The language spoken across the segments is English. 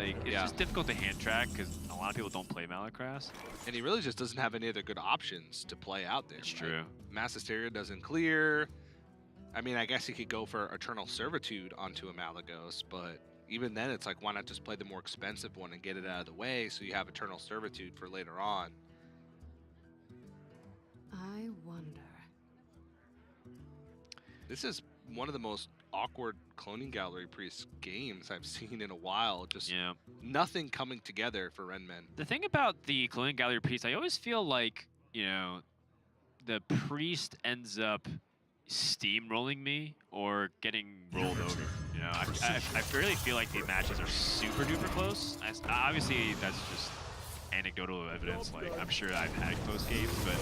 Like, it's just difficult to hand track because a lot of people don't play Malacrass. And he really just doesn't have any other good options to play out there. It's true. Mass Hysteria doesn't clear. I mean, I guess he could go for Eternal Servitude onto a Malagos, but even then, it's like, why not just play the more expensive one and get it out of the way so you have Eternal Servitude for later on? I wonder. This is one of the most awkward Cloning Gallery Priest games I've seen in a while. Just nothing coming together for RENMEN. The thing about the Cloning Gallery Priest, I always feel like, you know, the Priest ends up steamrolling me or getting rolled over. You know, I really feel like the matches are super duper close. Obviously, that's just anecdotal evidence. Like, I'm sure I've had close games, but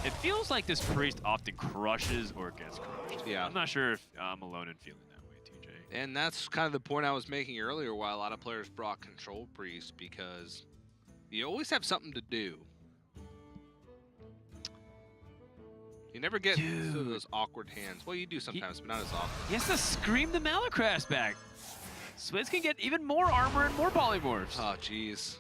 it feels like this Priest often crushes or gets crushed. Yeah. I'm not sure if I'm alone in feeling that way, TJ. And that's kind of the point I was making earlier, why a lot of players brought Control Priest, because you always have something to do. You never get to those awkward hands. Well, you do sometimes, but not as often. He has to scream the Malacrass back. Swidz can get even more armor and more polymorphs. Oh, jeez.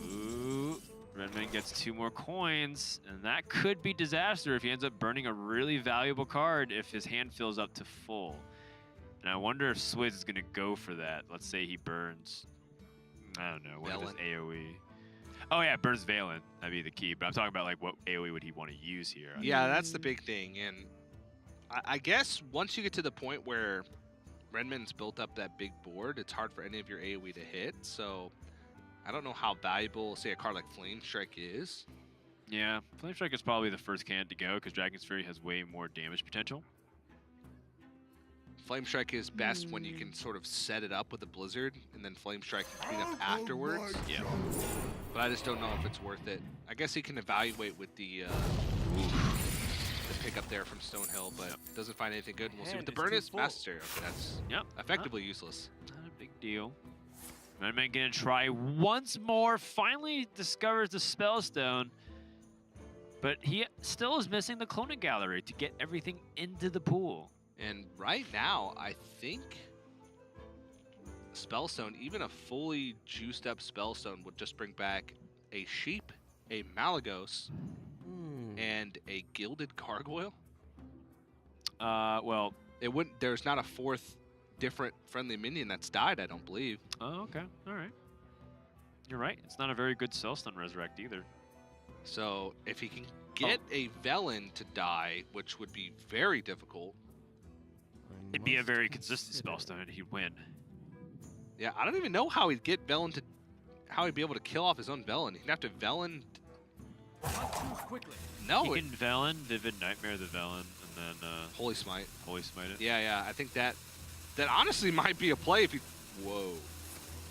Ooh, RENMEN gets 2 more coins, and that could be disaster if he ends up burning a really valuable card if his hand fills up to full. And I wonder if Swidz is going to go for that. Let's say he burns, I don't know, what is his AoE? Oh yeah, burns Valen. That'd be the key. But I'm talking about like what AoE would he want to use here? Yeah, that's the big thing. And I guess once you get to the point where RENMEN's built up that big board, it's hard for any of your AoE to hit. So I don't know how valuable, say, a card like Flame Strike is. Yeah, Flame Strike is probably the first can to go because Dragon's Fury has way more damage potential. Flame Strike is best when you can sort of set it up with a Blizzard, and then Flame Strike can clean up afterwards. Yeah. But I just don't know if it's worth it. I guess he can evaluate with the pickup there from Stonehill, but doesn't find anything good. And we'll see what the burn is. Master. Okay, that's effectively useless. Not a big deal. RENMEN gonna try once more. Finally discovers the Spellstone, but he still is missing the Cloning Gallery to get everything into the pool. And right now, I think Spellstone, even a fully juiced up Spellstone, would just bring back a Sheep, a Malagos, and a Gilded Gargoyle. Well, it wouldn't. There's not a 4th different friendly minion that's died, I don't believe. Oh, okay. All right. You're right. It's not a very good Spellstone Resurrect either. So if he can get a Velen to die, which would be very difficult. It'd be a very consistent Spellstone and he'd win. Yeah, I don't even know how he'd get Velen to... How he'd be able to kill off his own Velen. He'd have to Velen... No, he can Velen, Vivid Nightmare the Velen, and then... Holy Smite. Holy Smite it. Yeah, yeah, I think that honestly might be a play if he... Whoa.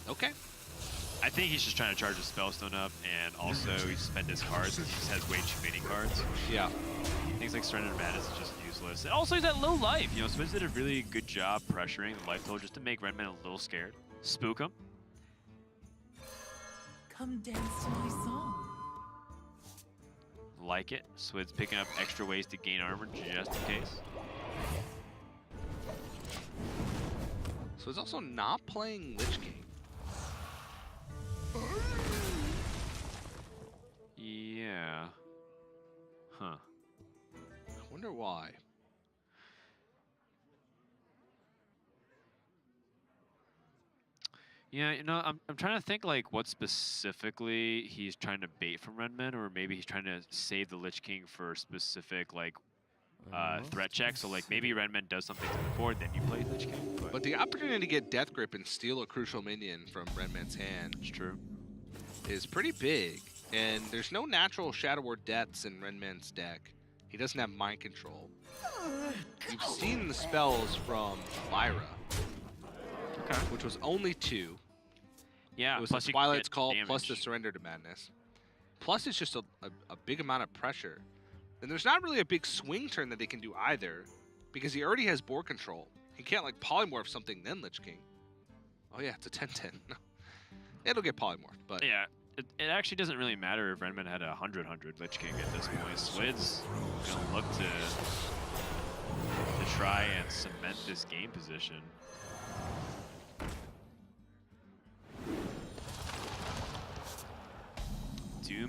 Okay. I think he's just trying to charge his Spellstone up, and also he spent his cards, and he just has way too many cards. Yeah. Things like Surrender to Madness is just useless. And also, he's at low life. You know, Swidz did a really good job pressuring the life total just to make RENMEN a little scared. Spook him. Come dance to my song. Like it. Swidz picking up extra ways to gain armor just in case. So he's also not playing Lich King. Yeah. Huh. I wonder why. Yeah, you know, I'm trying to think like what specifically he's trying to bait from RENMEN, or maybe he's trying to save the Lich King for specific like threat checks. So like maybe RENMEN does something to the board, then you play Lich King. But the opportunity to get Death Grip and steal a crucial minion from RENMEN's hand, it's true, is pretty big. And there's no natural Shadow Word Deaths in RENMEN's deck. He doesn't have Mind Control. You've seen the spells from Lyra, which was only 2. Yeah, it was the Twilight's Call plus the Surrender to Madness. Plus it's just a big amount of pressure. And there's not really a big swing turn that he can do either, because he already has board control. He can't like polymorph something then Lich King. Oh yeah, it's a 10-10. It'll get polymorphed, but... Yeah, it actually doesn't really matter if RENMEN had a 100-100 Lich King at this point. Swidz gonna look to try and cement this game position.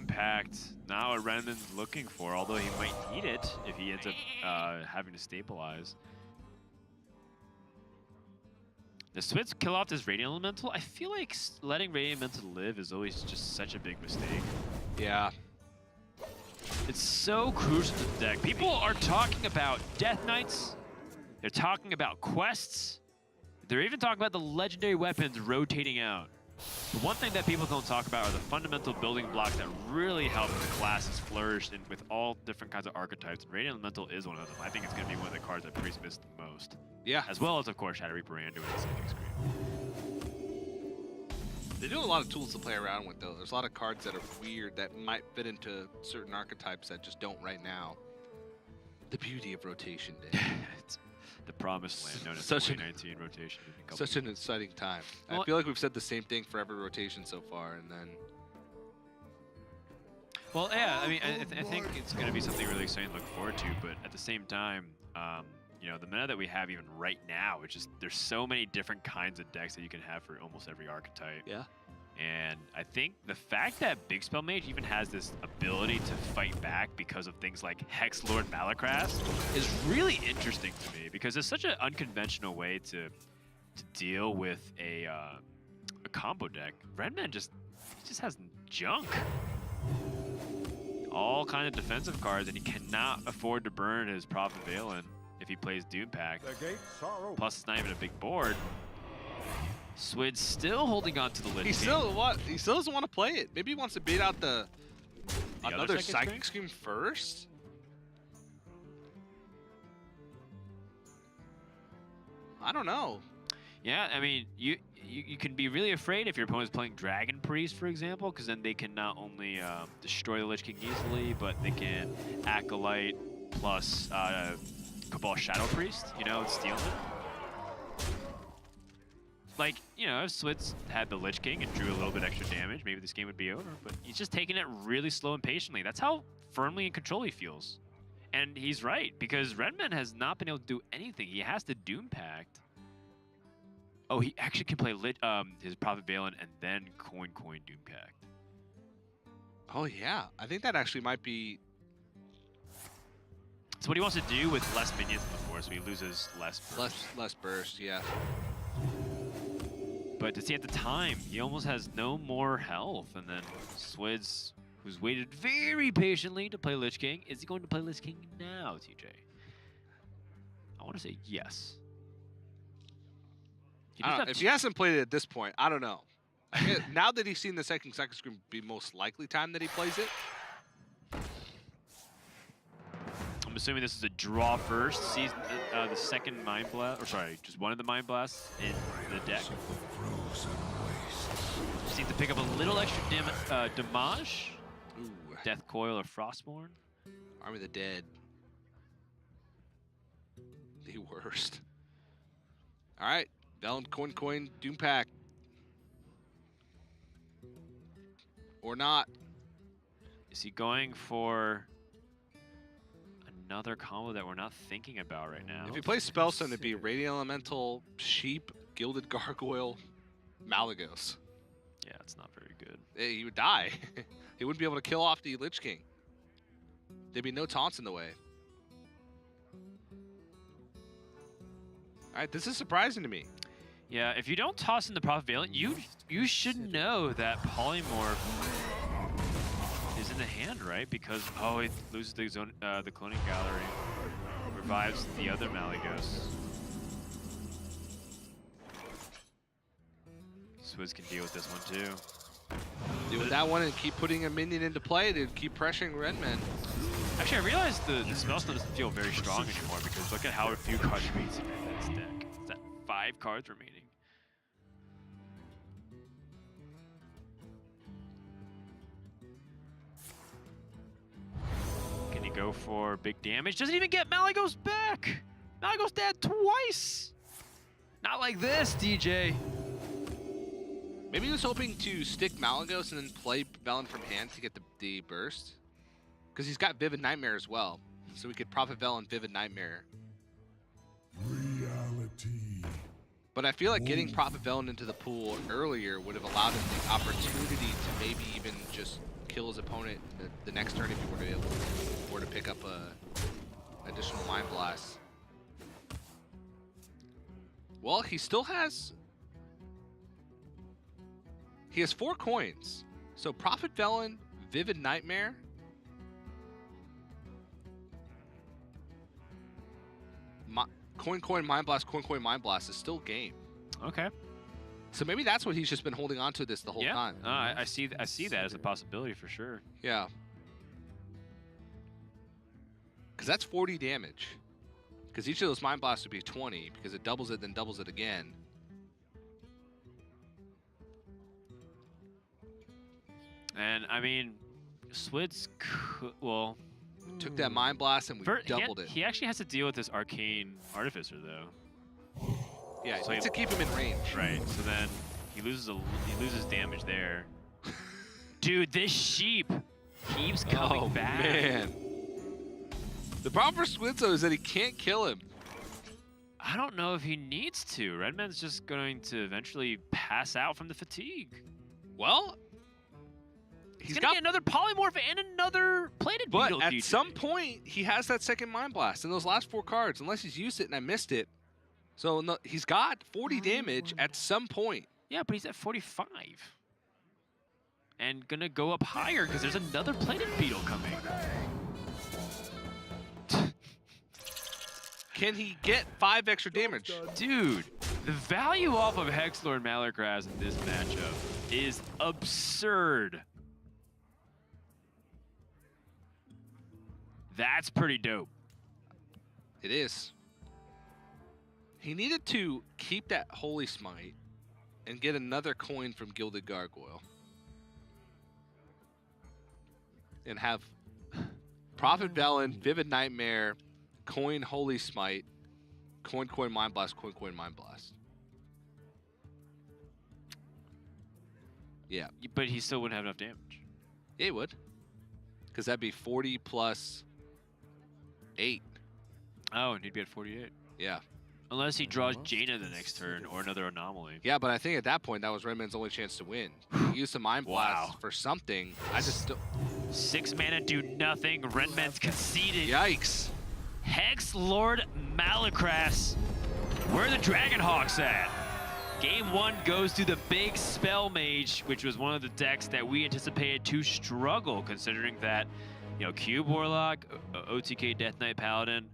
Doom Pact, not what RENMEN's looking for, although he might need it if he ends up having to stabilize. The Swidz kill off this Radiant Elemental. I feel like letting Radiant Elemental live is always just such a big mistake. Yeah. It's so crucial to the deck. People are talking about Death Knights. They're talking about quests. They're even talking about the legendary weapons rotating out. The one thing that people don't talk about are the fundamental building blocks that really help the classes flourish with all different kinds of archetypes. Radiant Elemental is one of them. I think it's going to be one of the cards that Priest missed the most. Yeah. As well as, of course, Shadow Reaper and doing the saving screen. They do a lot of tools to play around with, though. There's a lot of cards that are weird that might fit into certain archetypes that just don't right now. The beauty of rotation day. It's the promised land known as Such 2019 rotation. Such an exciting time. Well, I feel like we've said the same thing for every rotation so far, and then... Well, yeah, I mean, I think it's going to be something really exciting to look forward to, but at the same time, you know, the meta that we have even right now, it's just, there's so many different kinds of decks that you can have for almost every archetype. Yeah. And I think the fact that Big Spell Mage even has this ability to fight back because of things like Hex Lord Malacrast is really interesting to me, because it's such an unconventional way to deal with a combo deck. RENMEN just has junk. All kind of defensive cards, and he cannot afford to burn his Prophet Valen if he plays Doom Pact. Plus, it's not even a big board. Swidz still holding on to the Lich King. He still doesn't want to play it. Maybe he wants to bait out another other Psychic Scream first? I don't know. Yeah, I mean, you can be really afraid if your opponent's playing Dragon Priest, for example, because then they can not only destroy the Lich King easily, but they can Acolyte plus Cabal Shadow Priest, you know, and steal it. Like, you know, if Swidz had the Lich King and drew a little bit extra damage, maybe this game would be over, but he's just taking it really slow and patiently. That's how firmly in control he feels. And he's right, because RENMEN has not been able to do anything. He has to Doom Pact. Oh, he actually can play his Prophet Valen and then coin Doom Pact. Oh, yeah. I think that actually might be... It's what he wants to do with less minions before, so he loses less burst. Less burst, yeah. But to see at the time, he almost has no more health. And then Swidz, who's waited very patiently to play Lich King, is he going to play Lich King now, TJ? I want to say yes. If he hasn't played it at this point, I don't know. Now that he's seen the second Scream, be most likely time that he plays it. I'm assuming this is a draw first. Sees the second Mind Blast, or sorry, just one of the Mind Blasts in the deck. Just need to pick up a little extra damage. Ooh. Death Coil or Frostborn. Army of the Dead. The worst. All right. Valen coin Doom Pact. Or not. Is he going for another combo that we're not thinking about right now? If he plays Spellstone, it'd be Radiant Elemental, Sheep, Gilded Gargoyle, Malagos. Yeah, it's not very good. He would die. He wouldn't be able to kill off the Lich King. There'd be no taunts in the way. All right, this is surprising to me. Yeah, if you don't toss in the Prophet Valen, you should know that Polymorph is in the hand, right? Because it loses the cloning gallery, revives the other Malagos. Swidz can deal with this one too. Deal with that one and keep putting a minion into play to keep pressuring RENMEN. Actually, I realized the Spellstone doesn't feel very strong anymore, because look at how few cards remains in this deck. It's at 5 cards remaining. Can he go for big damage? Doesn't even get Malagos back! Malagos dead twice! Not like this, DJ. Maybe he was hoping to stick Malagos and then play Velen from hand to get the burst. Because he's got Vivid Nightmare as well. So we could Prophet Velen Vivid Nightmare. Reality. But I feel like getting Prophet Velen into the pool earlier would have allowed him the opportunity to maybe even just kill his opponent the next turn if he were to pick up a additional Mind Blast. Well, he still has... He has 4 coins. So Prophet Felon, Vivid Nightmare. Coin, Mind Blast, coin, Mind Blast is still game. Okay. So maybe that's what he's just been holding on to this the whole time. I see that as a possibility for sure. Yeah. Because that's 40 damage. Because each of those Mind Blasts would be 20, because it doubles it, then doubles it again. And I mean, Swidz, well, took that Mind Blast and we doubled it. He actually has to deal with this Arcane Artificer though. Yeah, so he needs to keep him in range. Right. So then he loses damage there. Dude, this sheep keeps coming back. Man. The problem for Swidz though is that he can't kill him. I don't know if he needs to. RENMEN's just going to eventually pass out from the fatigue. Well, he's gonna get another polymorph and another plated beetle. But at some point, he has that second Mind Blast in those last 4 cards, unless he's used it and I missed it. So no, he's got 40 damage at some point. Yeah, but he's at 45. And gonna go up higher because there's another plated beetle coming. Can he get 5 extra damage? Dude, the value off of Hexlord Malakraz in this matchup is absurd. That's pretty dope. It is. He needed to keep that Holy Smite and get another coin from Gilded Gargoyle. And have Prophet Velen, Vivid Nightmare, coin Holy Smite, coin Mind Blast, coin Mind Blast. Yeah. But he still wouldn't have enough damage. Yeah, he would. Because that'd be 40 plus 8. Oh, and he'd be at 48. Yeah. Unless he draws Jaina the next turn or another anomaly. Yeah, but I think at that point, that was RENMEN's only chance to win. He used the Mind Blast for something. I just still... 6 mana do nothing. RENMEN's conceded. Yikes. Hexlord Malakraz. Where are the Dragonhawks at? Game 1 goes to the big Spell Mage, which was one of the decks that we anticipated to struggle, considering that, you know, Cube Warlock, OTK Death Knight Paladin,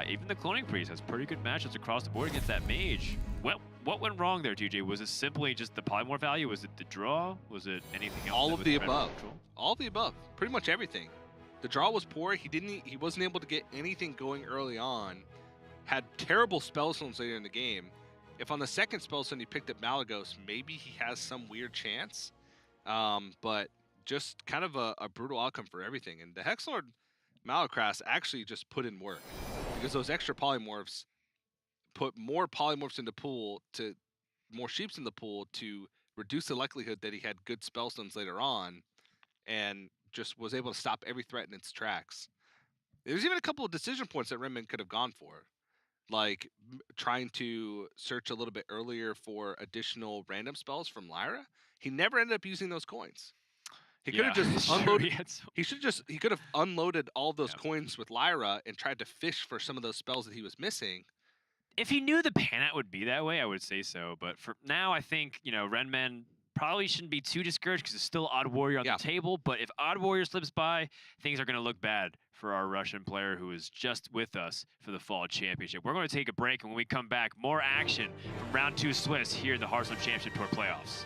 even the Cloning Priest has pretty good matchups across the board against that Mage. What went wrong there, TJ? Was it simply just the polymorph value? Was it the draw? Was it anything else? All of the above. All of the above. Pretty much everything. The draw was poor. He wasn't able to get anything going early on. Had terrible spellstones later in the game. If on the second spellstone he picked up Malagos, maybe he has some weird chance. But just kind of a brutal outcome for everything. And the Hexlord Malakraz actually just put in work, because those extra polymorphs put more polymorphs in the pool, to more sheeps in the pool, to reduce the likelihood that he had good spellstones later on, and just was able to stop every threat in its tracks. There's even a couple of decision points that RENMEN could have gone for, like trying to search a little bit earlier for additional random spells from Lyra. He never ended up using those coins. He could have just unloaded. He could have unloaded all those coins with Lyra and tried to fish for some of those spells that he was missing. If he knew the pan-out would be that way, I would say so. But for now, I think, you know, RENMEN probably shouldn't be too discouraged, because there's still Odd Warrior on the table. But if Odd Warrior slips by, things are going to look bad for our Russian player who is just with us for the Fall Championship. We're going to take a break, and when we come back, more action from Round 2 Swiss here in the Hearthstone Championship Tour playoffs.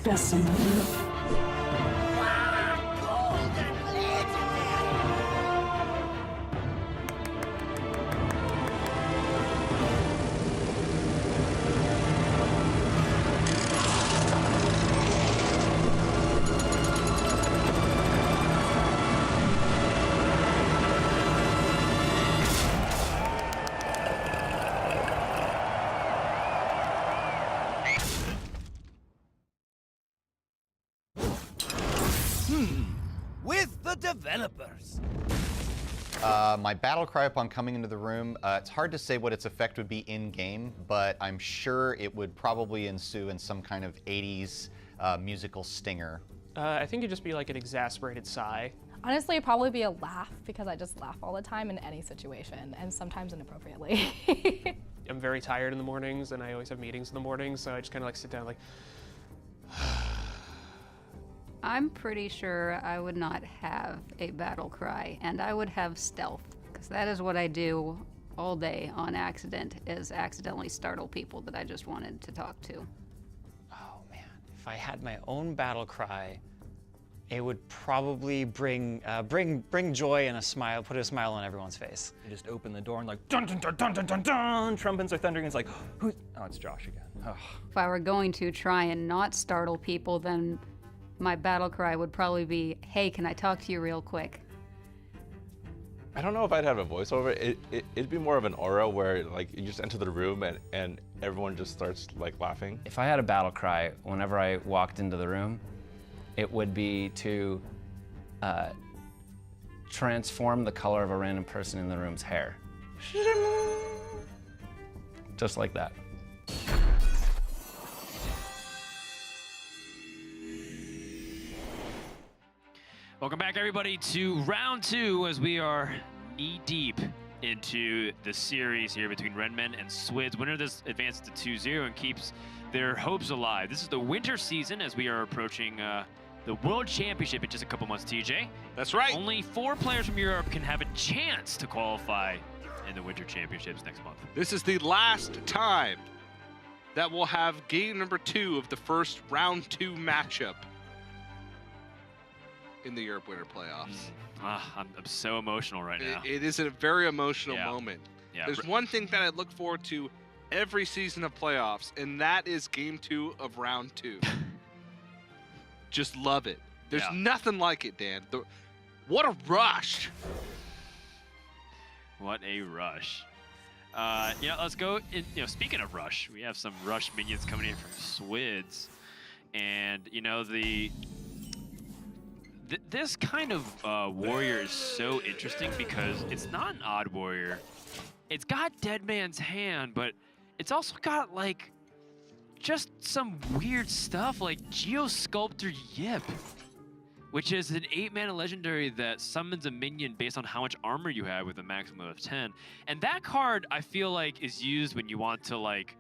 specimen. With the developers. My battle cry upon coming into the room, it's hard to say what its effect would be in-game, but I'm sure it would probably ensue in some kind of 80s musical stinger. I think it'd just be like an exasperated sigh. Honestly, it'd probably be a laugh because I just laugh all the time in any situation and sometimes inappropriately. I'm very tired in the mornings and I always have meetings in the mornings, so I just kind of like sit down like... I'm pretty sure I would not have a battle cry, and I would have stealth, because that is what I do all day on accident, is accidentally startle people that I just wanted to talk to. Oh man, if I had my own battle cry, it would probably bring joy and a smile, put a smile on everyone's face. You just open the door and like dun dun dun dun dun dun dun, trumpets are thundering. It's like, who's? Oh, it's Josh again. Oh. If I were going to try and not startle people, then my battle cry would probably be, hey, can I talk to you real quick? I don't know if I'd have a voiceover. It'd be more of an aura where like you just enter the room and everyone just starts like laughing. If I had a battle cry whenever I walked into the room, it would be to transform the color of a random person in the room's hair. Just like that. Welcome back, everybody, to round two as we are knee-deep into the series here between RENMEN and Swidz. Winner of this advances to 2-0 and keeps their hopes alive. This is the winter season as we are approaching the World Championship in just a couple months, TJ. That's right. Only 4 players from Europe can have a chance to qualify in the Winter Championships next month. This is the last time that we'll have game number 2 of the first round 2 matchup in the Europe Winter Playoffs. I'm so emotional right now. It is a very emotional moment. Yeah. There's one thing that I look forward to every season of playoffs, and that is game 2 of round 2. Just love it. There's nothing like it, Dan. What a rush. What a rush. Let's go. Speaking of rush, we have some rush minions coming in from Swidz. And, this kind of warrior is so interesting because it's not an odd warrior. It's got Dead Man's Hand, but it's also got, like, just some weird stuff like Geosculptor Yip, which is an 8-mana legendary that summons a minion based on how much armor you have with a maximum of 10. And that card, I feel like, is used when you want to, like,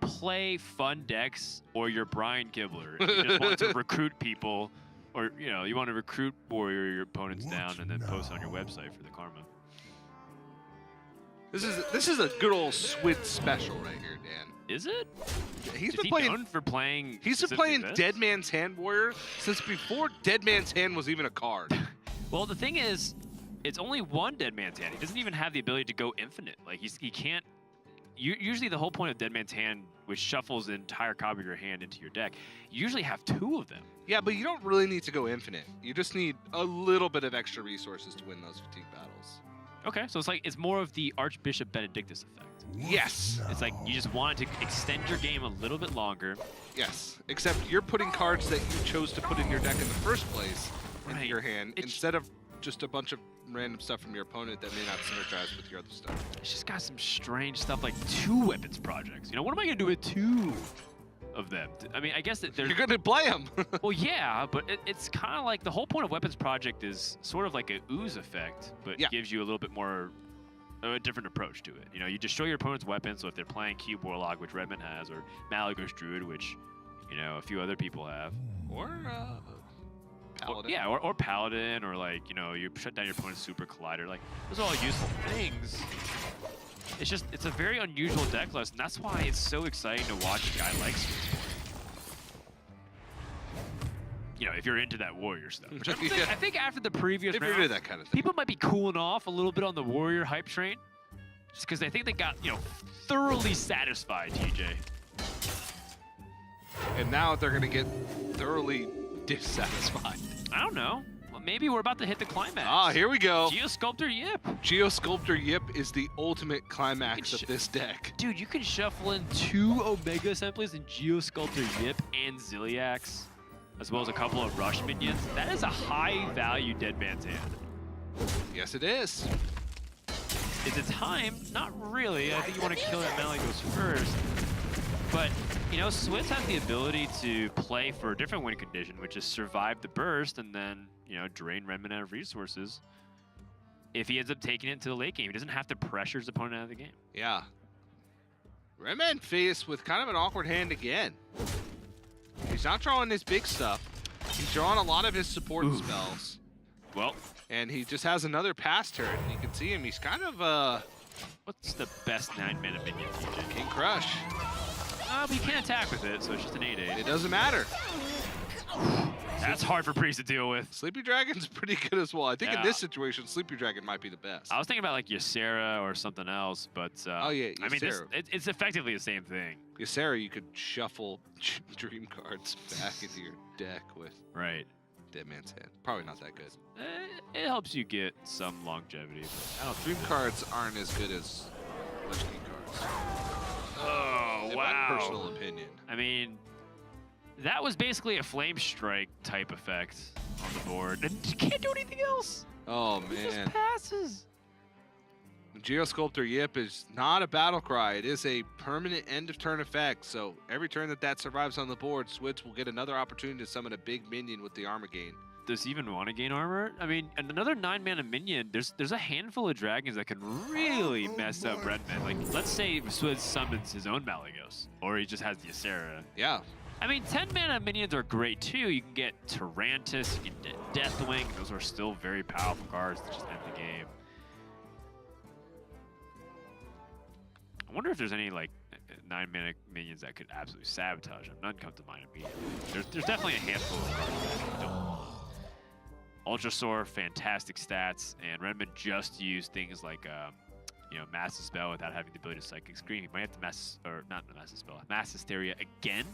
play fun decks or you're Brian Kibler. You just want to recruit people. Or, you want to recruit warrior your opponents down and then post on your website for the karma. This is a good old Swidz special right here, Dan. Is it? Yeah, He's been playing Dead Man's Hand Warrior since before Dead Man's Hand was even a card. Well, the thing is, it's only one Dead Man's Hand. He doesn't even have the ability to go infinite. Like, he can't... Usually the whole point of Dead Man's Hand, which shuffles the entire copy of your hand into your deck, you usually have 2 of them. Yeah, but you don't really need to go infinite. You just need a little bit of extra resources to win those fatigue battles. Okay, so it's more of the Archbishop Benedictus effect. Yes. It's like you just want to extend your game a little bit longer. Yes, except you're putting cards that you chose to put in your deck in the first place into your hand instead of just a bunch of random stuff from your opponent that may not synergize with your other stuff. It's just got some strange stuff like 2 weapons projects. What am I gonna do with 2 of them? I mean, I guess that you're gonna play them. Well, yeah, but it's kind of like the whole point of weapons project is sort of like a ooze effect, but gives you a little bit more a different approach to it. You destroy your opponent's weapons, so if they're playing Cube Warlock, which RENMEN has, or Malagos Druid, which a few other people have, or Paladin. Or Paladin, or like, you shut down your opponent's Super Collider. Like, those are all useful things. It's a very unusual deck list, and that's why it's so exciting to watch a guy like Swidz. if you're into that warrior stuff. Which Yeah. I think after the previous If you're round, into that kind of thing. people might be cooling off a little bit on the warrior hype train, just because I think they got thoroughly satisfied, TJ. And now they're going to get thoroughly dissatisfied. I don't know. Well, maybe we're about to hit the climax. Ah, here we go. Geosculptor Yip. Geosculptor Yip is the ultimate climax of this deck. Dude, you can shuffle in 2 Omega Assemblies and Geosculptor Yip and Ziliax, as well as a couple of Rush minions. That is a high-value Dead Man's Hand. Yes, it is. Is it time? Not really. I think you want to kill that Malygos first. But, Swidz has the ability to play for a different win condition, which is survive the burst and then, drain RENMEN out of resources. If he ends up taking it into the late game, he doesn't have to pressure his opponent out of the game. Yeah. RENMEN faced with kind of an awkward hand again. He's not drawing his big stuff. He's drawing a lot of his support spells. Well. And he just has another pass turn. You can see him. He's kind of, What's the best 9-mana minion, TJ? King Crush. But you can't attack with it, so it's just an 8/8. It doesn't matter. That's hard for Priest to deal with. Sleepy Dragon's pretty good as well. I think in this situation, Sleepy Dragon might be the best. I was thinking about like Ysera or something else, but oh yeah, I mean, it's effectively the same thing. Ysera, you could shuffle dream cards back into your deck with Dead Man's Hand. Probably not that good. It helps you get some longevity. I don't know, dream cards aren't as good as Lich King cards. Oh, in wow. my personal opinion. I mean, that was basically a Flame Strike type effect on the board. And you can't do anything else. Oh, It just man. passes. Geosculptor Yip is not a battle cry. It is a permanent end of turn effect. So every turn that survives on the board, Swidz will get another opportunity to summon a big minion with the armor gain. Does he even want to gain armor? I mean, and another 9-mana minion, there's a handful of dragons that can really mess up RENMEN. Like, let's say Swidz summons his own Malygos, or he just has the Ysera. Yeah. I mean, 10-mana minions are great, too. You can get Tarantus, you can get Deathwing. Those are still very powerful cards to just end the game. I wonder if there's any, like, 9-mana minions that could absolutely sabotage him. None come to mind immediately. There's definitely a handful of cards that don't. Ultrasaur, fantastic stats, and RENMEN just used things like, Mass Dispel without having the ability to Psychic Scream. He might have to Mass Dispel, Mass Hysteria again.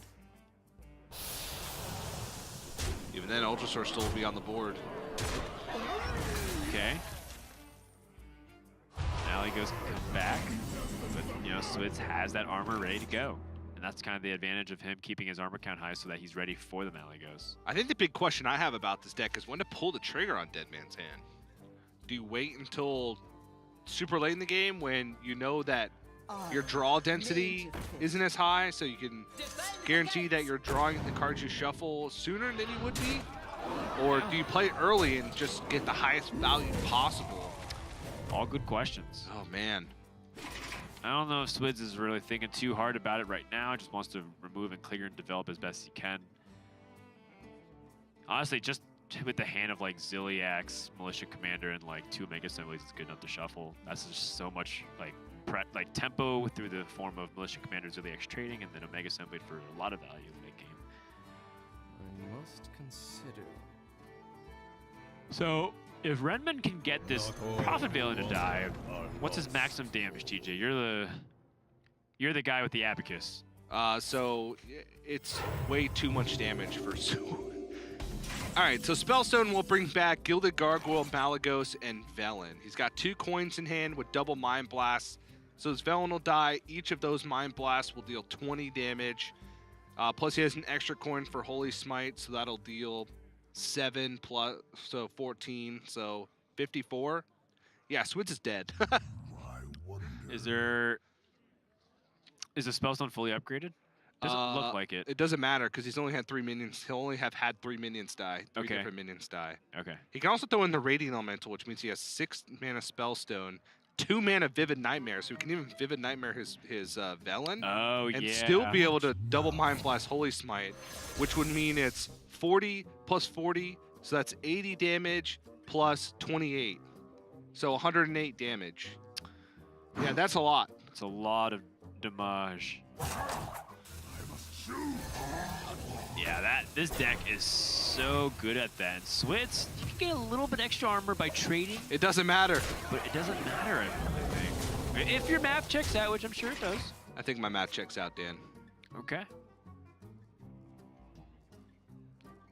Even then, Ultrasaur still will be on the board. Okay. Malygos can come back, but Swidz has that armor ready to go. And that's kind of the advantage of him keeping his armor count high so that he's ready for the Malygos. I think the big question I have about this deck is when to pull the trigger on Dead Man's Hand. Do you wait until super late in the game when you know that your draw density isn't as high, so you can guarantee that you're drawing the cards you shuffle sooner than you would be? Or do you play early and just get the highest value possible? All good questions. Oh, man. I don't know if Swidz is really thinking too hard about it right now. Just wants to remove and clear and develop as best he can. Honestly, just with the hand of like Ziliax, Militia Commander, and like 2 Omega Assemblies, it's good enough to shuffle. That's just so much like tempo through the form of Militia Commander, Ziliax trading, and then Omega Assembly for a lot of value in the late game. I must consider. So if RENMEN can get this Prophet Veil into die, what's his maximum damage, TJ? You're the guy with the abacus. So it's way too much damage for Sue. All right, so Spellstone will bring back Gilded Gargoyle, Malygos, and Velen. He's got 2 coins in hand with double Mind Blasts. So his Velen will die. Each of those Mind Blasts will deal 20 damage. Plus he has an extra coin for Holy Smite, so that'll deal 7 plus, so 14, so 54. Yeah, Swidz is dead. Is the Spellstone fully upgraded? Doesn't look like it. It doesn't matter because he's only had 3 minions. He'll only have had 3 minions die. 3 Okay. different minions die. Okay. He can also throw in the Radiant Elemental, which means he has 6 mana Spellstone, 2 mana Vivid Nightmare, so he can even Vivid Nightmare his Velen. Oh, and yeah. still be able to double Mind Blast Holy Smite, which would mean it's 40 plus 40, so that's 80 damage plus 28. So 108 damage. Yeah, that's a lot. It's a lot of damage. Yeah, this deck is so good at that. And Swidz, you can get a little bit extra armor by trading. It doesn't matter. But it doesn't matter, I think. If your map checks out, which I'm sure it does. I think my math checks out, Dan. Okay.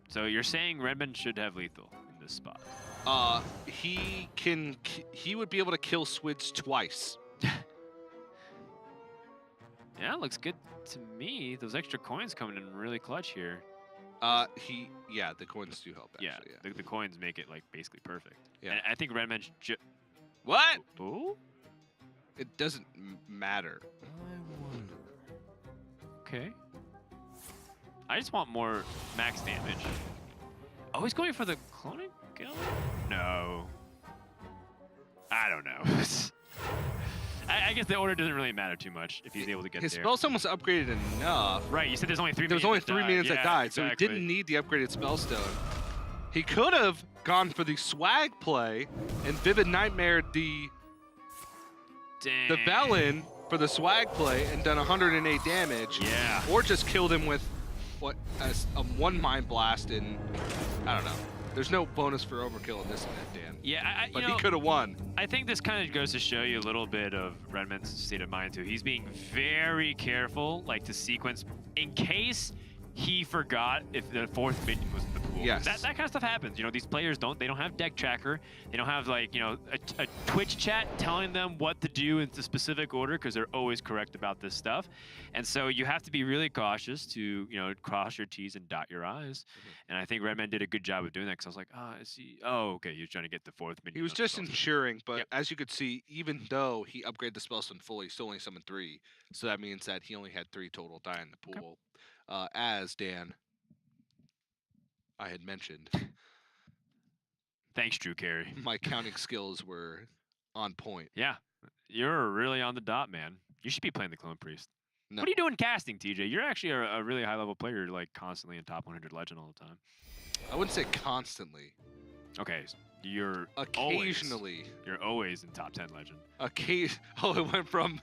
So you're saying RENMEN should have lethal in this spot? He would be able to kill Swidz twice. Yeah, looks good to me. Those extra coins coming in really clutch here. Yeah, the coins do help. Actually, yeah. The coins make it like basically perfect. Yeah, and I think RENMEN. What? Ooh? It doesn't matter. I wonder. Okay. I just want more max damage. Oh, he's going for the cloning skill? No. I don't know. I guess the order doesn't really matter too much if he's able to get his there. spell stone was upgraded enough. Right, you said there's only 3 minutes. There was only 3 minutes that died, exactly. so he didn't need the upgraded spell stone. He could have gone for the swag play and Vivid Nightmared the Velen for the swag play and done 108 damage. Yeah. Or just killed him with a 1 Mind Blast and I don't know. There's no bonus for overkill in this event, Dan. Yeah, but he could have won. I think this kind of goes to show you a little bit of RENMEN's state of mind too. He's being very careful, like to sequence in case he forgot if the 4th minion was in the pool. Yes. That kind of stuff happens. You know, these players don't have deck tracker. They don't have like, you know, a Twitch chat telling them what to do in the specific order because they're always correct about this stuff. And so you have to be really cautious to, you know, cross your T's and dot your I's. And I think RENMEN did a good job of doing that because I was like, oh, is he? Oh, okay, he was trying to get the 4th minion. He was just ensuring, but as you could see, even though he upgraded the spellstone fully, he still only summoned 3. So that means that he only had 3 total die in the pool. Okay. As Dan, I had mentioned. Thanks, Drew Carey. My counting skills were on point. Yeah, you're really on the dot, man. You should be playing the Clone Priest. No. What are you doing casting, TJ? You're actually a really high-level player, like constantly in top 100 Legend all the time. I wouldn't say constantly. Okay, you're occasionally. You're always in top 10 Legend. Oh, it went from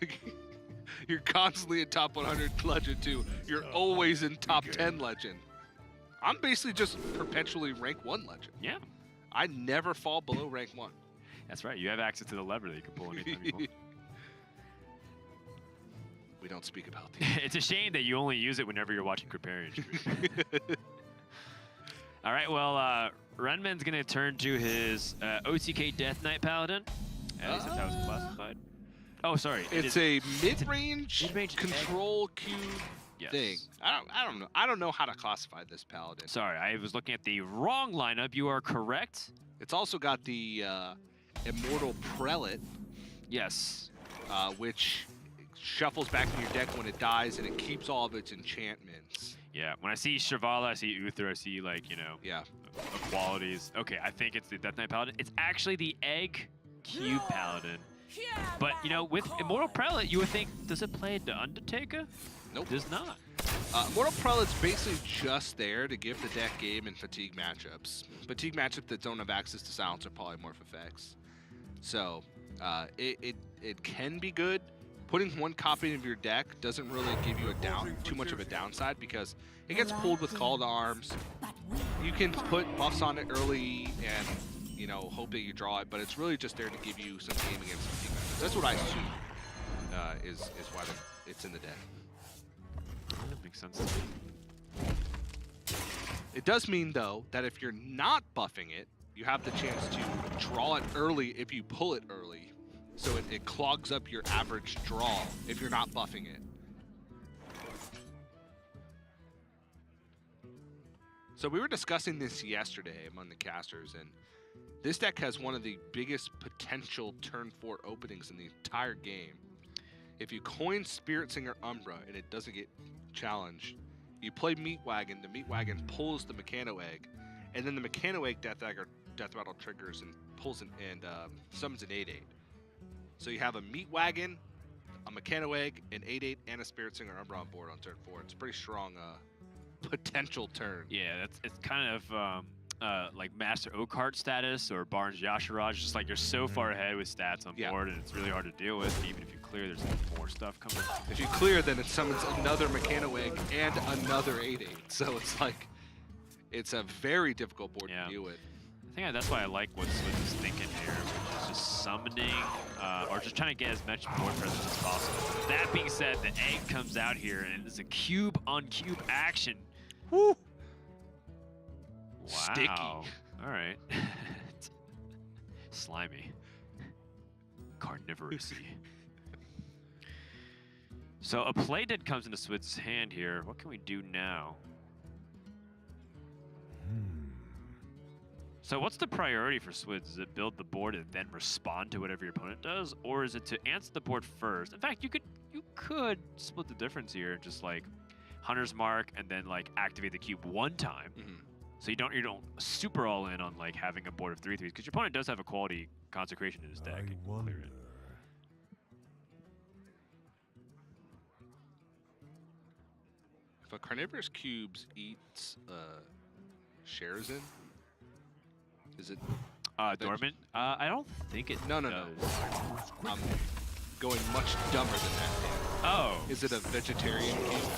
you're constantly in top 100 Legend to you're always in top 10 Legend. I'm basically just perpetually rank 1 Legend. Yeah. I never fall below rank 1. That's right. You have access to the lever that you can pull anytime you want. We don't speak about these. It's a shame that you only use it whenever you're watching Kripparrian stream. All right, well, RENMEN's going to turn to his OTK Death Knight Paladin. At least that's how it's classified. Oh, sorry. It's a mid-range control cube thing. I don't know how to classify this Paladin. Sorry, I was looking at the wrong lineup. You are correct. It's also got the Immortal Prelate. Yes. Which shuffles back in your deck when it dies, and it keeps all of its enchantments. Yeah, when I see Shivala, I see Uther, I see, like, you know, qualities. Okay, I think it's the Death Knight Paladin. It's actually the Egg Cube Paladin. But, you know, with Immortal Prelate, you would think, does it play the Undertaker? Nope. It does not. Immortal Prelate's basically just there to give the deck game in fatigue matchups. Fatigue matchups that don't have access to silence or polymorph effects. So, it can be good. Putting 1 copy of your deck doesn't really give you too much of a downside because it gets pulled with Call to Arms. You can put buffs on it early and, you know, hope that you draw it, but it's really just there to give you some game against fatigue matchups. That's what I assume is why it's in the deck. That makes sense to me. It does mean, though, that if you're not buffing it, you have the chance to draw it early if you pull it early. So it clogs up your average draw if you're not buffing it. So we were discussing this yesterday among the casters, and this deck has one of the biggest potential turn 4 openings in the entire game. If you coin Spirit Singer Umbra and it doesn't get challenged, you play Meat Wagon, the Meat Wagon pulls the Mechano Egg, and then the Mechano Egg Death Rattle triggers and pulls and summons an 8/8. So you have a Meat Wagon, a Mechano Egg, an 8/8, and a Spirit Singer Umbra on board on turn 4. It's a pretty strong potential turn. Yeah, it's kind of like Master Oakheart status or Barnes Yasharaj, just like you're so far ahead with stats on board, and it's really hard to deal with. Even if you clear, there's more stuff coming. If you clear, then it summons another Mechano Egg and another 8/8. So it's like, it's a very difficult board to deal with. I think that's why I like what Swidz is thinking here, which is just summoning or just trying to get as much board presence as possible. That being said, the egg comes out here and it's a cube on cube action. Woo! Wow. Sticky. All right. Slimy. Carnivorous. So a play dead comes into Swidz's hand here. What can we do now? So what's the priority for Swidz? Is it build the board and then respond to whatever your opponent does? Or is it to answer the board first? In fact, you could split the difference here, just like Hunter's Mark and then like activate the cube one time. So you don't super all in on like having a board of 3/3s, because your opponent does have a quality consecration in his deck. You can clear it. If a Carnivorous Cubes eats Sherazin, is it dormant? I don't think it No. I'm going much dumber than that. Oh. Is it a vegetarian cube?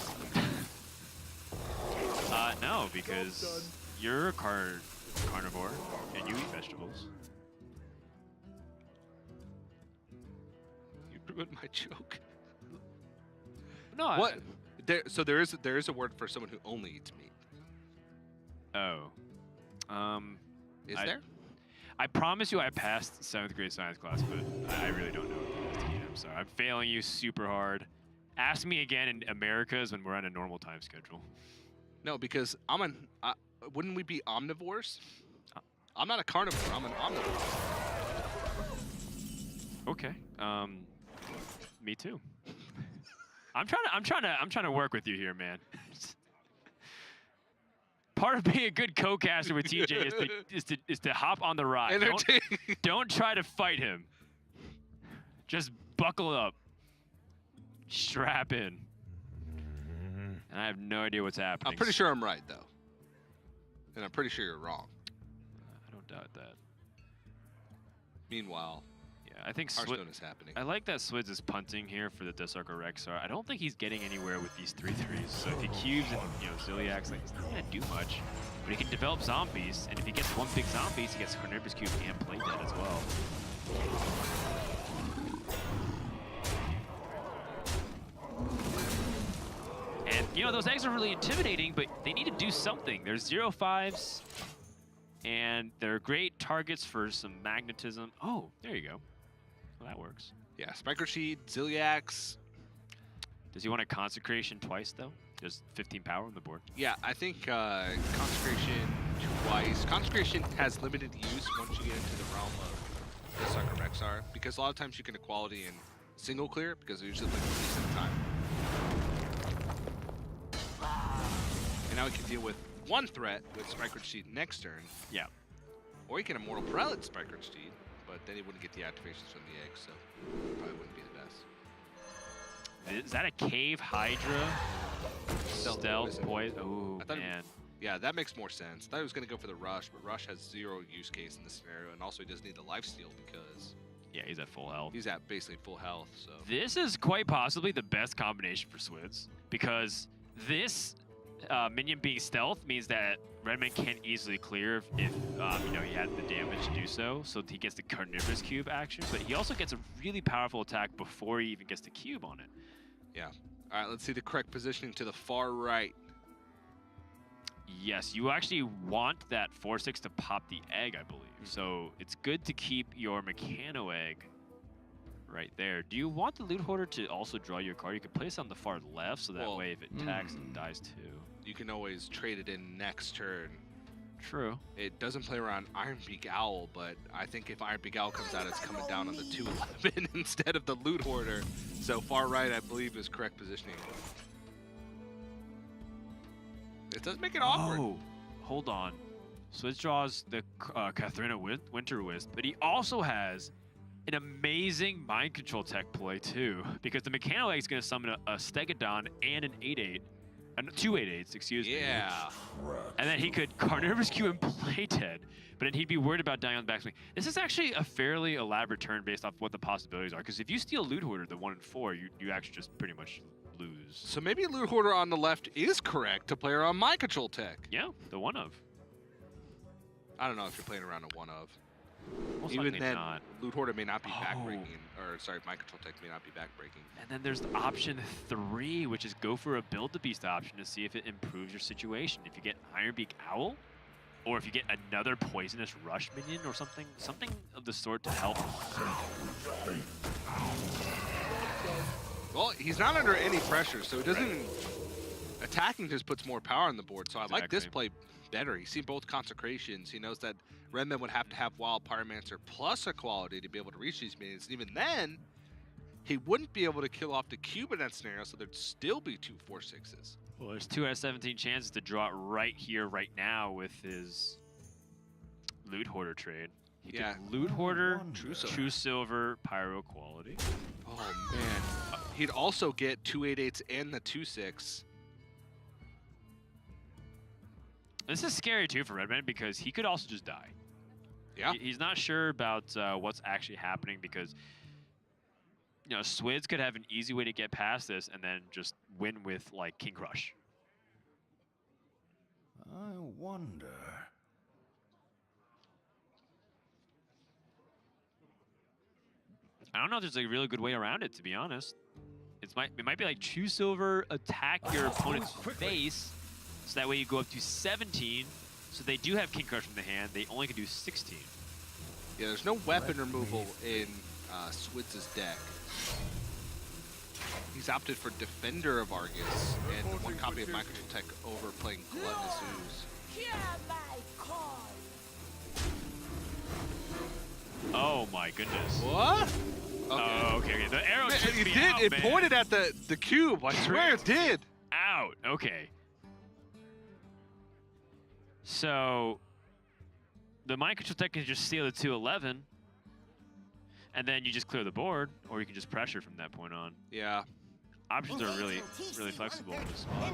No, because you're a carnivore and you eat vegetables. You ruined my joke. No. What? So there is a word for someone who only eats meat. Oh. Is there? I promise you I passed 7th grade science class, but I really don't know what that is. I'm sorry. I'm failing you super hard. Ask me again in Americas when we're on a normal time schedule. No, because wouldn't we be omnivores? I'm not a carnivore. I'm an omnivore. Okay. Me too. I'm trying to work with you here, man. Part of being a good co-caster with TJ is to hop on the ride. Don't try to fight him. Just buckle up. Strap in. And I have no idea what's happening. I'm pretty sure I'm right, though. And I'm pretty sure you're wrong. I don't doubt that. Meanwhile, I think Hearthstone is happening. I like that Swidz is punting here for the Disarco Rexar. I don't think he's getting anywhere with these 3/3s. So if he cubes and Ziliax, like, he's not gonna do much. But he can develop zombies, and if he gets one big zombies, he gets Carnivorous Cube and Play Dead as well. And those eggs are really intimidating, but they need to do something. There's 0/5s, and they're great targets for some magnetism. Oh, there you go. Well, that works. Yeah, Spiker Sheet, Ziliax. Does he want a Consecration twice, though? There's 15 power on the board. Yeah, I think Consecration twice. Consecration has limited use once you get into the realm of the Disarco Rexar, because a lot of times you can equality in single clear, because they're usually like released at a time. And now we can deal with one threat with Spiker Sheet next turn. Yeah. Or you can Immortal Prelate Spiker Sheet, but then he wouldn't get the activations from the egg, so probably wouldn't be the best. Is that a Cave Hydra? Stealth Poison. Oh, man. Yeah, that makes more sense. I thought he was going to go for the Rush, but Rush has 0 use case in this scenario, and also he doesn't need the lifesteal because... Yeah, he's at full health. He's at basically full health, so... This is quite possibly the best combination for Swidz, because this minion being stealth means that RENMEN can't easily clear if he had the damage to do so. So he gets the Carnivorous Cube action, but he also gets a really powerful attack before he even gets the cube on it. Yeah. All right, let's see the correct positioning to the far right. Yes, you actually want that 4/6 to pop the egg, I believe. So it's good to keep your Mechano Egg right there. Do you want the Loot Hoarder to also draw your card? You can place it on the far left, so that way if it attacks, it dies too. You can always trade it in next turn. True. It doesn't play around Ironbeak Owl, but I think if Ironbeak Owl comes out, it's coming down on the 2/11 instead of the Loot Hoarder. So far right, I believe, is correct positioning. It does make it awkward. Oh, hold on. Swidz draws the Katharina Winter Wisp, but he also has an amazing mind control tech play too, because the Mechano Egg is going to summon a Stegodon and an 8/8 2 8/8s, excuse me. Yeah. And then he could Carnivorous Q and play dead, but then he'd be worried about dying on the backswing. This is actually a fairly elaborate turn based off what the possibilities are, because if you steal Loot Hoarder, the 1 and 4, you actually just pretty much lose. So maybe Loot Hoarder on the left is correct to play around Mind Control tech. Yeah, the 1 of. I don't know if you're playing around a 1 of. Most Even likely then, not. Loot Hoarder may not be backbreaking, or sorry, Mind Control tech may not be backbreaking. And then there's the option 3, which is go for a Build the Beast option to see if it improves your situation. If you get Ironbeak Owl, or if you get another Poisonous Rush minion or something of the sort to help. Well, he's not under any pressure, so it doesn't. Attacking just puts more power on the board, so I like this play better. He's seen both Consecrations. He knows that RENMEN would have to have Wild Pyromancer plus a quality to be able to reach these minions. And even then, he wouldn't be able to kill off the cube in that scenario, so there'd still be 2 4/6s. Well, there's 2 out of 17 chances to draw it right here, right now with his Loot Hoarder trade. He could Loot Hoarder, True Silver, Pyro quality. Oh, man. He'd also get 2 8/8s and the 2/6. This is scary, too, for RENMEN, because he could also just die. Yeah. He's not sure about what's actually happening because, you know, Swidz could have an easy way to get past this and then just win with, like, King Crush. I wonder. I don't know if there's a really good way around it, to be honest. It might be like choose silver, attack your opponent's face, so that way you go up to 17. So they do have King Crush in the hand. They only can do 16. Yeah, there's no weapon removal in Swidz's deck. He's opted for Defender of Argus and 1 copy of Mind Control Tech over playing Gluttonous Ooze. Oh my goodness. What? Okay. Oh, okay. The arrow took me did. out, It man. pointed at the cube. I swear it did. Out. Okay. So the Mind Control Tech can just steal the 211, and then you just clear the board, or you can just pressure from that point on. Yeah. Options are really flexible in this spot.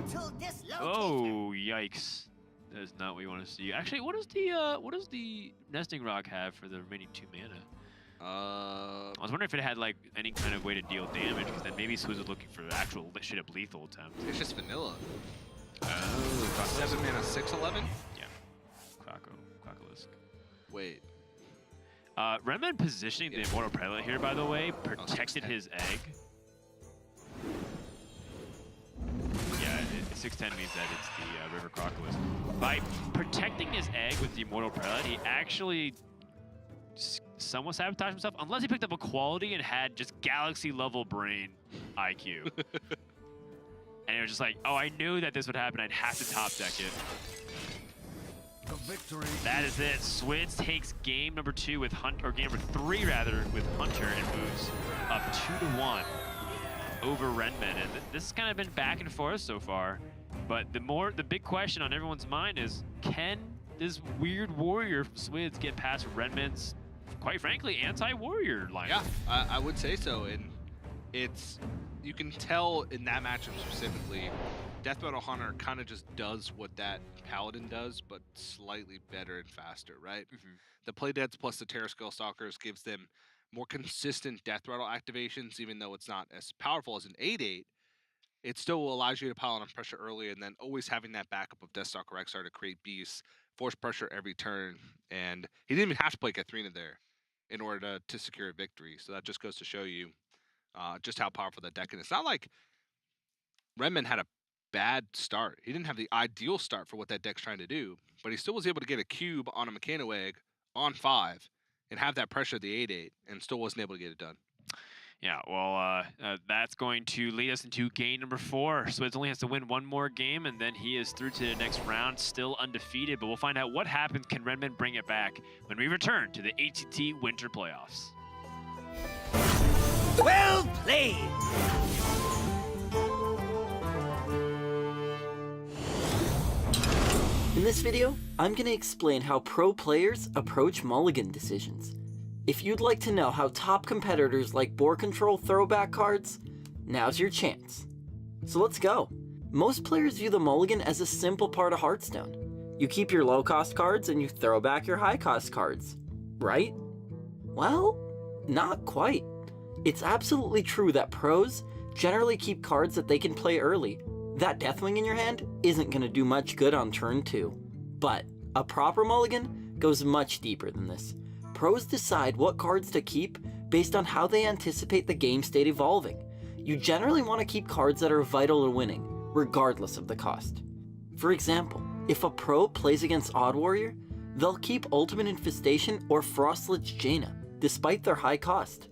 Oh, yikes. That is not what you want to see. Actually, what does the Nesting Rock have for the remaining 2 mana? I was wondering if it had like any kind of way to deal damage, because then maybe Swidz was looking for actual straight up lethal attempt. It's just vanilla. Oh, 7 mana, 6/11? Yeah. Quackalisk. Wait. RENMEN positioning the Immortal Prelate here, by the way, protected his egg. Yeah, 610 means that it's the River Crocolisk. By protecting his egg with the Immortal Prelate, he actually somewhat sabotaged himself, unless he picked up a quality and had just galaxy-level brain IQ. And it was just like, oh, I knew that this would happen. I'd have to top deck it. The victory. That is it. Swidz takes game number 2 with Hunter, or game number 3 rather, with Hunter, and moves up 2-1 over RENMEN. And this has kind of been back and forth so far. But the big question on everyone's mind is, can this weird warrior Swidz get past RENMEN's, quite frankly, anti-warrior lineup? Yeah, I would say so. And it's, you can tell in that matchup specifically, Death Metal Hunter kind of just does what that Paladin does, but slightly better and faster, right? The Playdeads plus the Terrascale Stalkers gives them more consistent Death Rattle activations, even though it's not as powerful as an 8/8. It still allows you to pile on pressure early, and then always having that backup of Deathstalker Rexar to create beasts, force pressure every turn. And he didn't even have to play Katharina there in order to secure a victory. So that just goes to show you just how powerful that deck is. It's not like RENMEN had a bad start. He didn't have the ideal start for what that deck's trying to do, but he still was able to get a cube on a Mechano Egg on 5 and have that pressure of the 8/8 and still wasn't able to get it done. Yeah, well, that's going to lead us into game number 4. Swidz only has to win 1 more game, and then he is through to the next round, still undefeated. But we'll find out what happens. Can RENMEN bring it back when we return to the HCT Winter Playoffs? Well played! In this video, I'm going to explain how pro players approach mulligan decisions. If you'd like to know how top competitors like board control throwback cards, now's your chance. So let's go. Most players view the mulligan as a simple part of Hearthstone. You keep your low-cost cards and you throw back your high-cost cards, right? Well, not quite. It's absolutely true that pros generally keep cards that they can play early. That Deathwing in your hand isn't going to do much good on turn 2. But a proper mulligan goes much deeper than this. Pros decide what cards to keep based on how they anticipate the game state evolving. You generally want to keep cards that are vital to winning, regardless of the cost. For example, if a pro plays against Odd Warrior, they'll keep Ultimate Infestation or Frostlich Jaina, despite their high cost.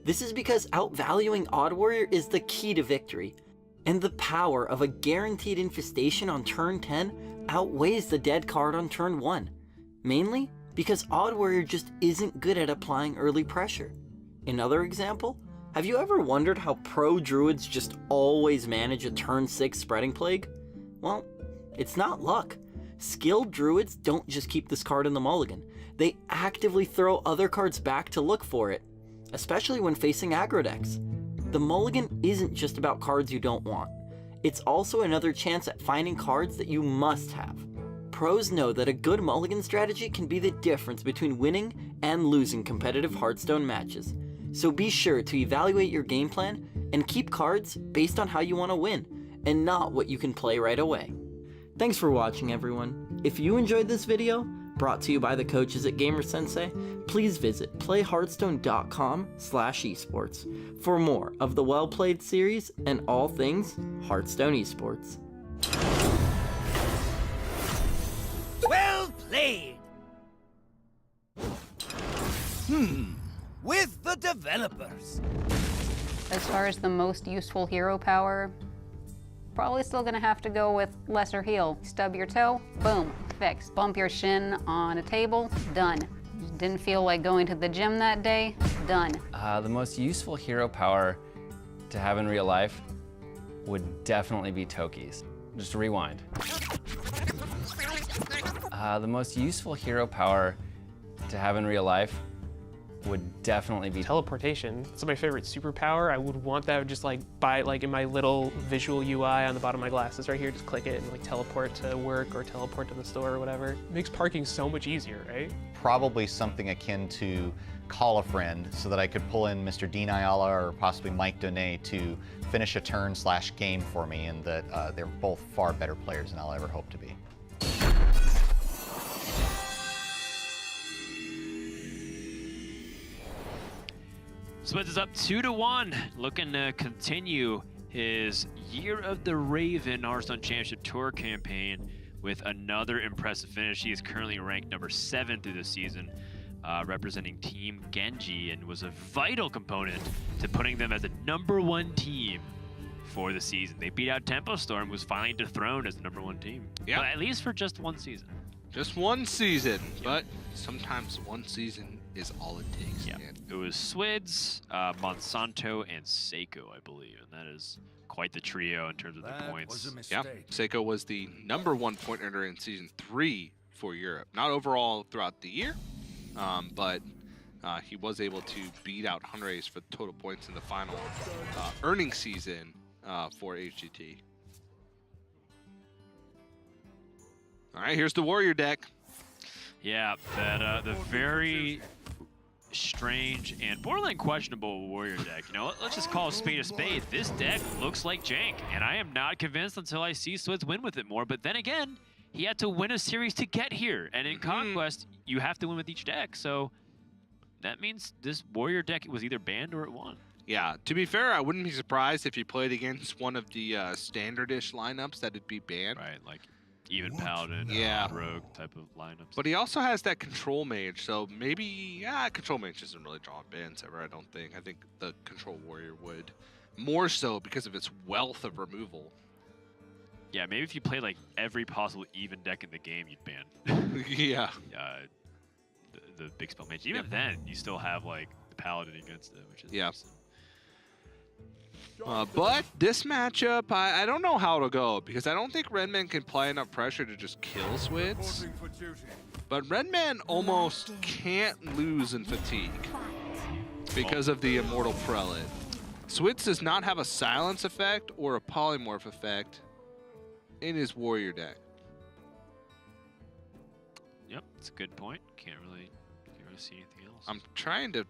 This is because outvaluing Odd Warrior is the key to victory, and the power of a guaranteed infestation on turn 10 outweighs the dead card on turn 1, mainly because Odd Warrior just isn't good at applying early pressure. Another example, have you ever wondered how pro druids just always manage a turn 6 spreading plague? Well, it's not luck. Skilled druids don't just keep this card in the mulligan, they actively throw other cards back to look for it, especially when facing aggro decks. The mulligan isn't just about cards you don't want, it's also another chance at finding cards that you must have. Pros know that a good mulligan strategy can be the difference between winning and losing competitive Hearthstone matches, so be sure to evaluate your game plan and keep cards based on how you want to win, and not what you can play right away. Thanks for watching, everyone. If you enjoyed this video, brought to you by the coaches at GamerSensei, please visit playhearthstone.com/esports for more of the Well Played series and all things Hearthstone esports. Well played! With the developers. As far as the most useful hero power, probably still gonna have to go with lesser heal. Stub your toe, boom, fixed. Bump your shin on a table, done. Didn't feel like going to the gym that day, done. The most useful hero power to have in real life would definitely be Toki's. Just rewind. The most useful hero power to have in real life would definitely be teleportation. It's my favorite superpower. I would want that just like in my little visual UI on the bottom of my glasses right here, just click it and like teleport to work or teleport to the store or whatever. It makes parking so much easier, right? Probably something akin to call a friend so that I could pull in Mr. Dean Ayala or possibly Mike Donay to finish a turn/game for me, and that they're both far better players than I'll ever hope to be. Swidz is up 2-1, looking to continue his Year of the Raven Hearthstone Championship Tour campaign with another impressive finish. He is currently ranked number 7 through the season, representing Team Genji, and was a vital component to putting them as a #1 team for the season. They beat out Tempo Storm, who was finally dethroned as the #1 team. Yeah, at least for just one season. Just one season, but sometimes one season is all it takes. Yeah, it was Swidz, Monsanto, and Seiko, I believe, and that is quite the trio in terms of the points. Yeah, Seiko was the #1 point earner in Season 3 for Europe. Not overall throughout the year, but he was able to beat out Hunrace for the total points in the final earning season for HCT. All right, here's the Warrior deck. Yeah, that the very strange and borderline questionable Warrior deck. You know, let's just call a spade a spade. This deck looks like jank, and I am not convinced until I see Swidz win with it more. But then again, he had to win a series to get here, and in Conquest, you have to win with each deck. So that means this Warrior deck was either banned or it won. Yeah, to be fair, I wouldn't be surprised if he played against one of the standard-ish lineups that would be banned. Right, like even Paladin, Rogue type of lineups. But he also has that Control Mage, so maybe, Control Mage isn't really drawing bans ever, I don't think. I think the Control Warrior would, more so because of its wealth of removal. Yeah, maybe if you played like every possible even deck in the game, you'd ban. Yeah. The big spell mage. Even then, you still have like the Paladin against it, which is awesome. But this matchup, I don't know how it'll go, because I don't think RENMEN can apply enough pressure to just kill Swidz. But RENMEN almost can't lose in Fatigue because of the Immortal Prelate. Swidz does not have a silence effect or a polymorph effect in his warrior deck. Yep, that's a good point. Can't really see anything else. I'm trying to.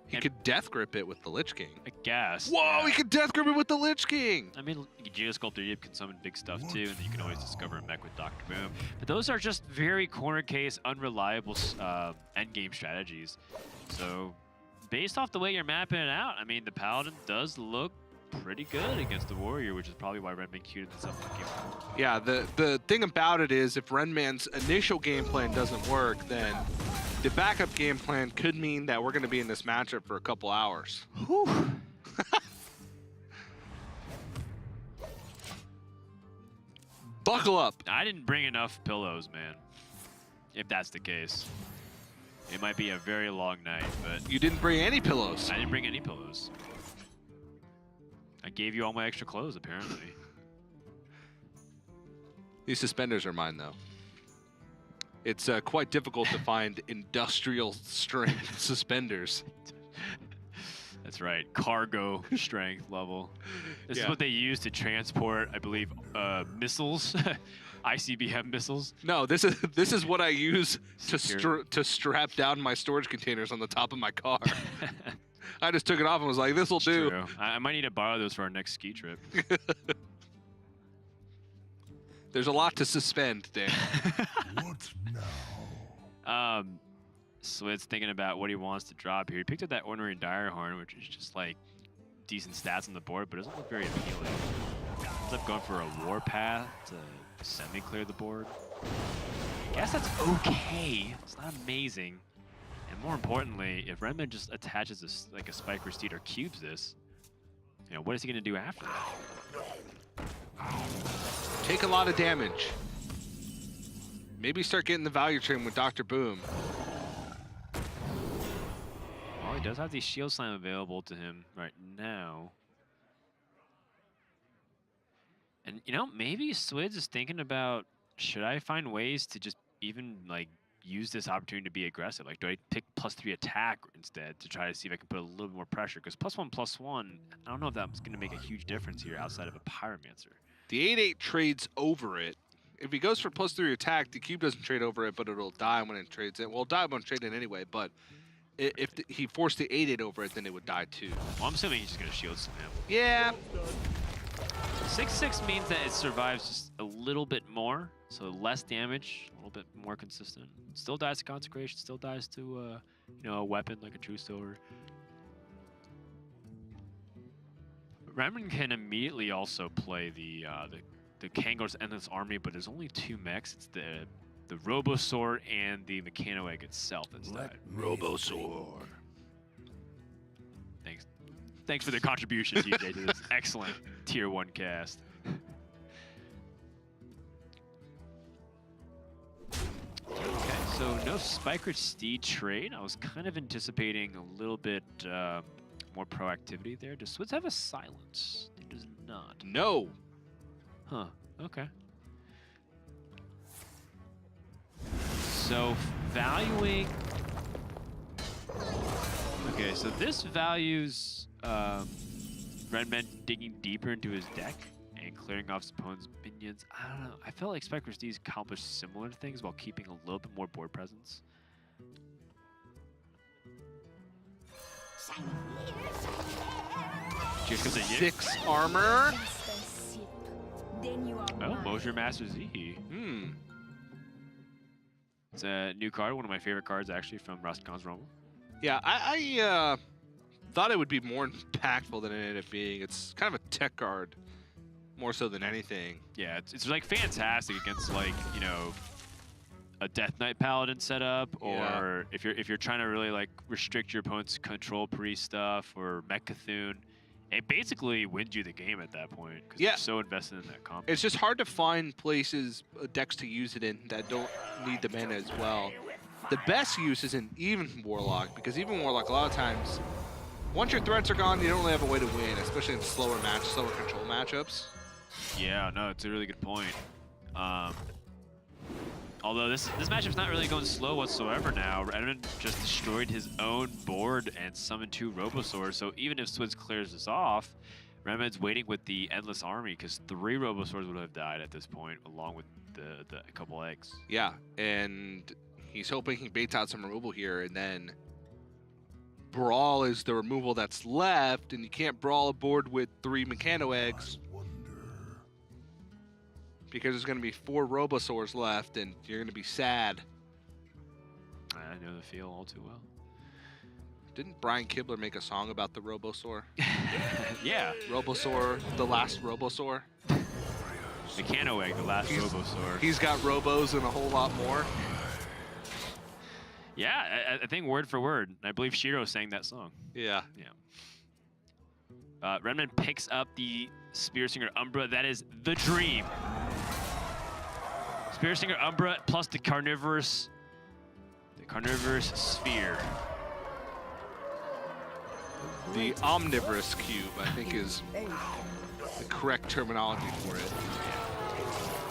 He could death grip it with the Lich King. I guess. Whoa, yeah. he could death grip it with the Lich King. I mean, Geosculptor Yip can summon big stuff too, and then you can always discover a mech with Dr. Boom. But those are just very corner case, unreliable endgame strategies. So, based off the way you're mapping it out, I mean, the Paladin does look pretty good against the Warrior, which is probably why RENMEN queued this up in the game. Yeah, the thing about it is if RENMEN's initial game plan doesn't work, then the backup game plan could mean that we're going to be in this matchup for a couple hours. Whew. Buckle up. I didn't bring enough pillows, man. If that's the case. It might be a very long night, but... You didn't bring any pillows. I didn't bring any pillows. I gave you all my extra clothes, apparently. These suspenders are mine, though. It's quite difficult to find industrial strength suspenders. That's right, cargo strength level. This is Yeah. what they use to transport, I believe, missiles, ICBM missiles. No, this is what I use to strap down my storage containers on the top of my car. I just took it off and was like, "This'll do." True. I might need to borrow those for our next ski trip. There's a lot to suspend, Dan. What now? Swidz thinking about what he wants to drop here. He picked up that Ordinary Direhorn, which is just like decent stats on the board, but doesn't look very appealing. Ends up going for a Warpath to semi-clear the board. I guess that's okay. It's not amazing. And more importantly, if RENMEN just attaches a Spike or Steed or cubes this, you know, what is he going to do after that? Take a lot of damage. Maybe start getting the value train with Dr. Boom. Well, he does have the Shield Slam available to him right now. And, you know, maybe Swidz is thinking about, should I find ways to just even, like, use this opportunity to be aggressive? Like, do I pick +3 attack instead to try to see if I can put a little bit more pressure? Because +1/+1, I don't know if that's going to make a huge difference here outside of a Pyromancer. The 8/8 trades over it. If he goes for +3 attack, the cube doesn't trade over it, but it'll die when it trades in. Well, it'll die when it trades in anyway, but if he forced the 8/8 over it, then it would die too. Well, I'm assuming he's just going to Shield Slam. Yeah. 6/6 means that it survives just a little bit more, so less damage, a little bit more consistent. Still dies to Consecration, still dies to you know, a weapon like a True Silver. RENMEN can immediately also play the Kangor's Endless Army, but there's only 2 mechs. It's the Robosaur and the Mechano Egg itself that's died. Robosaur. Thanks for the contribution, TJ, to this excellent Tier 1 cast. Okay, so no Spike Steed trade. I was kind of anticipating a little bit more proactivity there. Does Swidz have a silence? It does not. No. Huh, okay. So valuing... Okay, so this values RENMEN digging deeper into his deck and clearing off his opponent's minions. I don't know. I felt like Spike Steed accomplished similar things while keeping a little bit more board presence. Just because of 6 armor. Oh, Mosher Master Z. It's a new card, one of my favorite cards actually from Rustcon's Rumble. Yeah, I thought it would be more impactful than it ended up being. It's kind of a tech card, more so than anything. Yeah, it's like fantastic against, like, you know, a Death Knight Paladin setup, or if you're trying to really like restrict your opponent's control pre stuff or Mech Cthulhu. It basically wins you the game at that point because you're so invested in that comp. It's just hard to find places, decks to use it in that don't need the mana as well. The best use is in even Warlock, because even Warlock, a lot of times, once your threats are gone, you don't really have a way to win, especially in slower control matchups. Yeah, no, it's a really good point. Although this matchup's not really going slow whatsoever now. RENMEN just destroyed his own board and summoned 2 Robosaurs, so even if Swidz clears this off, RENMEN's waiting with the Endless Army because 3 Robosaurs would have died at this point, along with the couple eggs. Yeah, and he's hoping he baits out some removal here, and then Brawl is the removal that's left, and you can't Brawl a board with 3 Mechano eggs. Because there's going to be 4 Robosaurs left, and you're going to be sad. I know the feel all too well. Didn't Brian Kibler make a song about the Robosaur? Yeah. Robosaur, the last Robosaur. Mechano Egg, the last Robosaur. He's got Robos and a whole lot more. Yeah, I think word for word. I believe Shiro sang that song. Yeah. Yeah. RENMEN picks up the Spear Singer Umbra. That is the dream. Spear Singer Umbra plus the carnivorous sphere. The omnivorous cube, I think, is the correct terminology for it.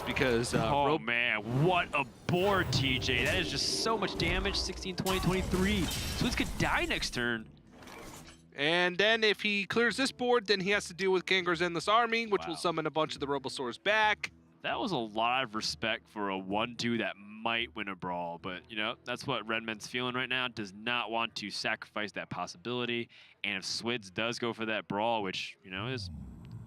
Because oh man, what a board, TJ. That is just so much damage. 16, 20, 23. Swidz could die next turn. And then if he clears this board, then he has to deal with Kangaroo's Endless Army, which will summon a bunch of the Robosaurs back. That was a lot of respect for a 1-2 that might win a brawl, but you know, that's what RENMEN's feeling right now. Does not want to sacrifice that possibility. And if Swidz does go for that brawl, which, you know, is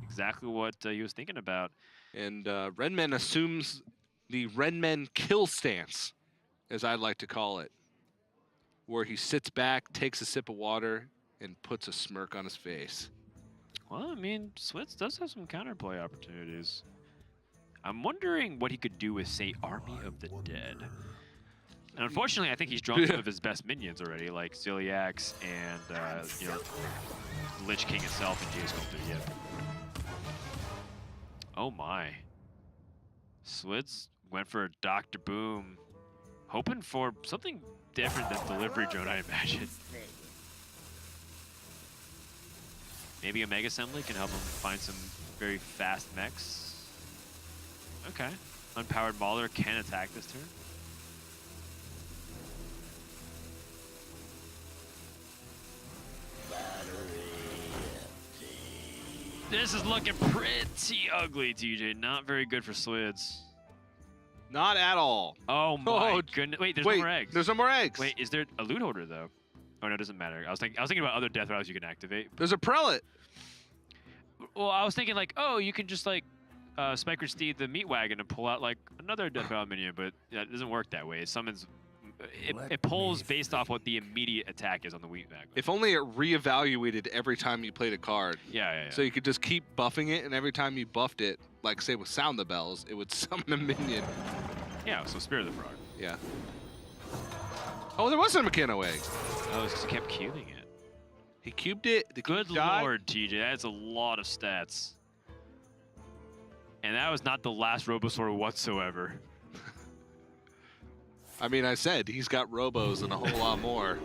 exactly what he was thinking about. And RENMEN assumes the RENMEN kill stance, as I like to call it, where he sits back, takes a sip of water, and puts a smirk on his face. Well, I mean, Swidz does have some counterplay opportunities. I'm wondering what he could do with, say, Army of the Dead. And unfortunately, I think he's drawn some of his best minions already, like Ziliax and, you know, Lich King itself and Jace Sculptor. Yeah. Oh my. Swidz went for a Dr. Boom, hoping for something different than Delivery Drone, I imagine. Maybe a Mega Assembly can help him find some very fast mechs. Okay. Unpowered Mauler can attack this turn. This is looking pretty ugly, TJ. Not very good for Swidz. Not at all. Oh my goodness. Wait, there's no more eggs. There's no more eggs. Wait, is there a loot holder though? Oh no, it doesn't matter. I was thinking about other death routes you can activate. There's a prelate. Well, I was thinking like, oh, you can just like Spiker Steed the meat wagon and pull out like another death route minion, but it doesn't work that way. It summons. It pulls based off what the immediate attack is on the wheat wagon. If only it reevaluated every time you played a card. Yeah. So you could just keep buffing it, and every time you buffed it, like say with Sound the Bells, it would summon a minion. Yeah, so Spear the Frog. Yeah. Oh, there wasn't a Mechano egg. Oh, it's because he kept cubing it. He cubed it. The Good lord, TJ, that's a lot of stats. And that was not the last Robosaur whatsoever. I mean, I said he's got Robos and a whole lot more.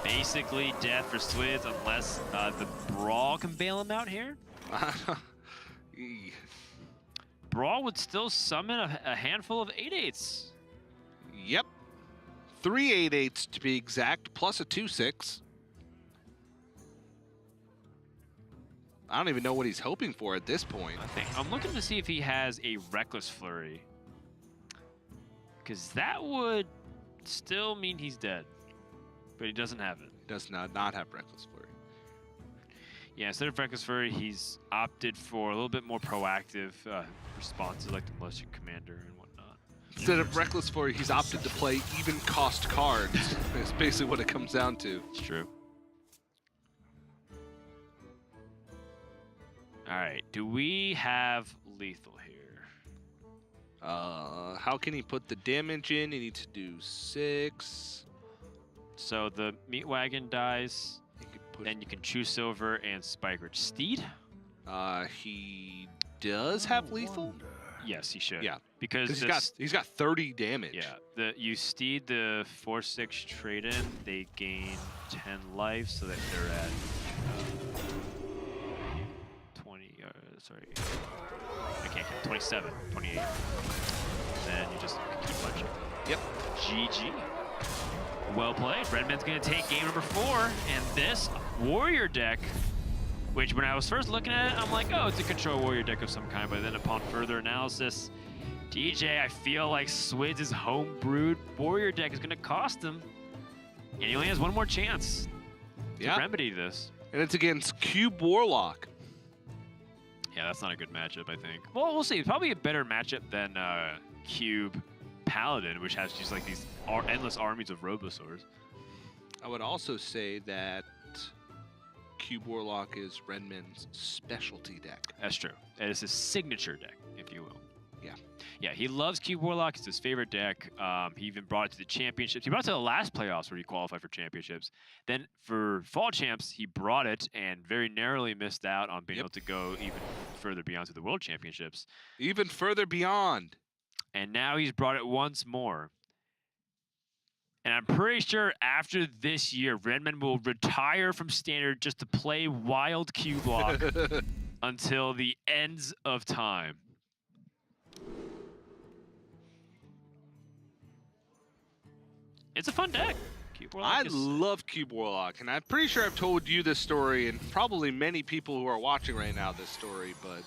Basically death for Swidz unless the Brawl can bail him out here. Brawl would still summon a handful of 8/8s. Yep. 3 8/8s to be exact, plus a 2/6. I don't even know what he's hoping for at this point. I'm looking to see if he has a Reckless Flurry. Because that would still mean he's dead. But he doesn't have it. He does not have Reckless Flurry. Yeah, instead of Reckless Flurry, he's opted for a little bit more proactive responses like the Militia Commander and whatnot. Instead of Reckless Flurry, he's opted to play even cost cards. That's basically what it comes down to. It's true. All right, do we have lethal here? How can he put the damage in? He needs to do 6. So the meat wagon dies, then you can choose Silver and Spiker Steed. He does have lethal? Yes, he should. Yeah, because he's got 30 damage. Yeah, you Steed the 4/6 trade-in, they gain 10 life, so that they're at 20. Sorry, I can't count. 27, 28. Then you just keep punching. Yep. GG. Well played. RENMEN's going to take game number 4, and this warrior deck, which when I was first looking at it, I'm like, oh, it's a control warrior deck of some kind, but then upon further analysis, DJ, I feel like Swidz' home-brewed warrior deck is going to cost him, and he only has one more chance to remedy this. And it's against Cube Warlock. Yeah, that's not a good matchup, I think. Well, we'll see. Probably a better matchup than Cube Paladin, which has just like these endless armies of Robosaurs. I would also say that Cube Warlock is RENMEN's specialty deck. That's true. It is his signature deck, if you will. Yeah. Yeah, he loves Cube Warlock. It's his favorite deck. He even brought it to the championships. He brought it to the last playoffs where he qualified for championships. Then for Fall Champs, he brought it and very narrowly missed out on being able to go even further beyond to the World Championships. Even further beyond. And now he's brought it once more. And I'm pretty sure after this year, RENMEN will retire from Standard just to play Wild Cube Block until the ends of time. It's a fun deck. Cube Warlock love Cube Warlock, and I'm pretty sure I've told you this story, and probably many people who are watching right now this story, but...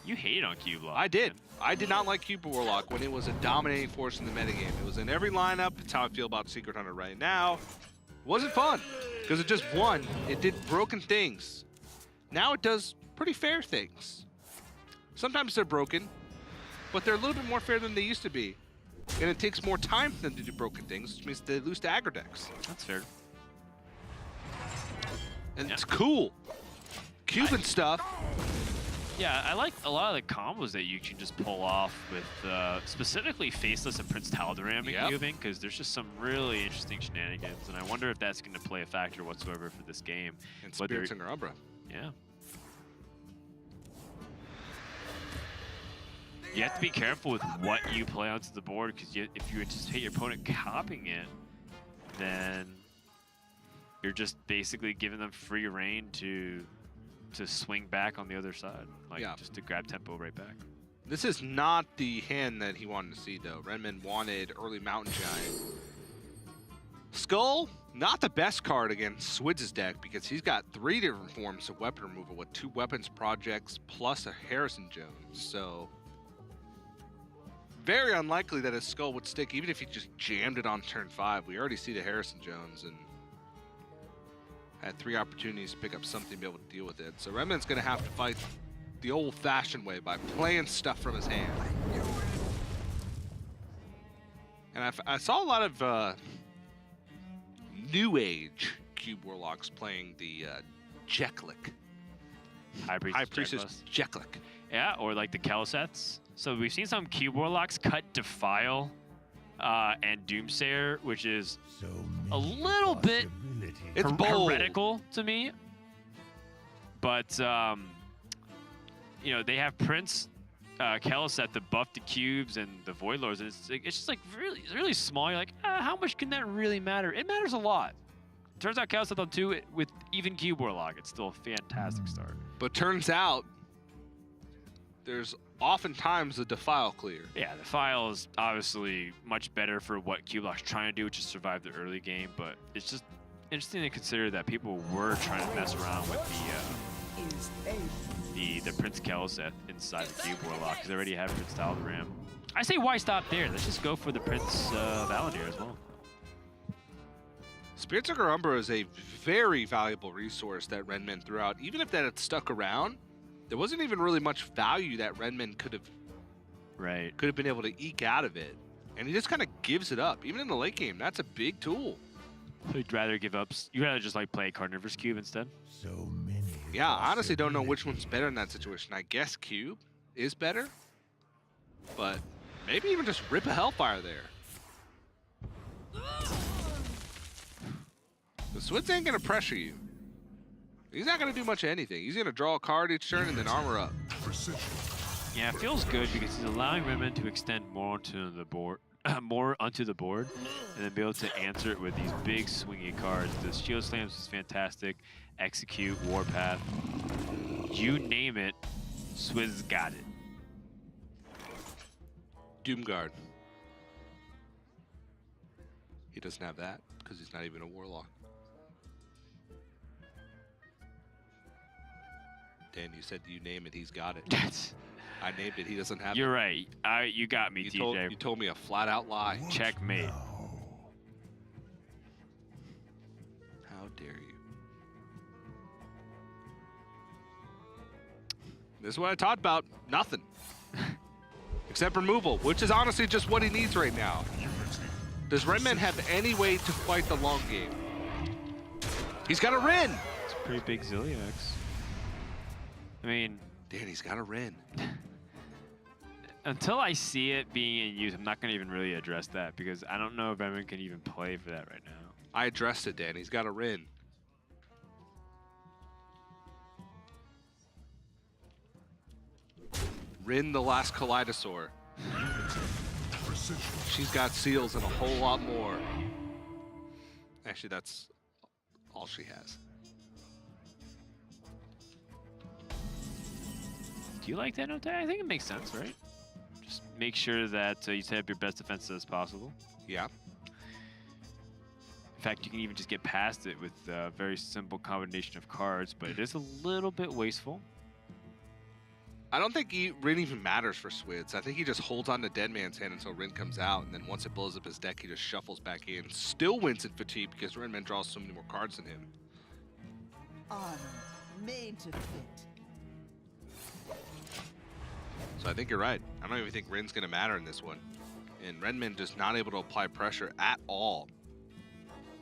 You hate on Cube Warlock. I did. I did not like Cube Warlock when it was a dominating force in the metagame. It was in every lineup. It's how I feel about Secret Hunter right now. It wasn't fun, because it just won. It did broken things. Now it does pretty fair things. Sometimes they're broken, but they're a little bit more fair than they used to be. And it takes more time for them to do broken things, which means they lose to aggro decks. That's fair. And it's cool. Cuban stuff. Yeah, I like a lot of the combos that you can just pull off with specifically Faceless and Prince Tal'Daram and cubing, because there's just some really interesting shenanigans, and I wonder if that's going to play a factor whatsoever for this game. And Spirits in Umbra. Yeah. You have to be careful with what you play onto the board, because if you anticipate your opponent copying it, then you're just basically giving them free reign to swing back on the other side, like just to grab tempo right back. This is not the hand that he wanted to see, though. RENMEN wanted early Mountain Giant. Skull, not the best card against Swidz' deck, because he's got 3 different forms of weapon removal with 2 weapons projects plus a Harrison Jones. So very unlikely that his Skull would stick, even if he just jammed it on turn 5. We already see the Harrison Jones and had 3 opportunities to pick up something to be able to deal with it. So RENMEN's going to have to fight the old-fashioned way by playing stuff from his hand. And I saw a lot of new age Cube Warlocks playing the Jeklik. High Priestess Jeklik. Yeah, or like the Kelsets. So we've seen some Cube Warlocks cut Defile and Doomsayer, which is a little bit heretical to me. But, you know, they have Prince Kelset to buff the cubes and the Void Lords, and it's just like really small. You're like, how much can that really matter? It matters a lot. Turns out Kelset on 2 with even Cube Warlock, it's still a fantastic start. But turns out there's oftentimes a Defile clear. Yeah, Defile is obviously much better for what Cube Warlock's trying to do, which is survive the early game, but it's just interesting to consider that people were trying to mess around with the Prince Kelset inside the Cube Warlock, because they already have Prince Tal'Daram. I say why stop there? Let's just go for the Prince Valandir as well. Spiritseeker Umbra is a very valuable resource that RENMEN threw out. Even if that had stuck around, there wasn't even really much value that RENMEN could have been able to eke out of it. And he just kind of gives it up. Even in the late game, that's a big tool. So you'd rather give up, you'd rather just like play Carnivorous Cube instead? So many. Yeah, I honestly don't know which one's better in that situation. I guess Cube is better, but maybe even just rip a Hellfire there. The Swidz ain't gonna pressure you. He's not gonna do much of anything. He's gonna draw a card each turn and then armor up. Yeah, it feels good because he's allowing RENMEN to extend more onto the board, and then be able to answer it with these big swingy cards. The Shield Slams is fantastic. Execute, Warpath, you name it, Swidz got it. Doomguard. doesn't have that because he's not even a warlock. Dan, you said you name it, he's got it. I named it, he doesn't have You're it. right. You got me, TJ. You told me a flat out lie. Checkmate. How dare you? This is what I talked about. Nothing. Except removal, which is honestly just what he needs right now. Does RENMEN have any way to fight the long game? He's got a Ren! It's a pretty big Zilliax. I mean... Dan, he's got a Ren. Until I see it being in use, I'm not going to even really address that because I don't know if RENMEN can even play for that right now. I addressed it, Dan. He's got a Ren. Rin the last Kaleidosaur. She's got seals and a whole lot more. Actually, that's all she has. Do you like that, Note? I think it makes sense, right? Just make sure that you set up your best defenses as possible. Yeah. In fact, you can even just get past it with a very simple combination of cards, but it is a little bit wasteful. I don't think Rin even matters for Swidz. I think he just holds on to Dead Man's Hand until Rin comes out, and then once it blows up his deck, he just shuffles back in. Still wins in fatigue because RENMEN draws so many more cards than him. Armor made to fit. So I think you're right. I don't even think Rin's going to matter in this one. And RENMEN just not able to apply pressure at all.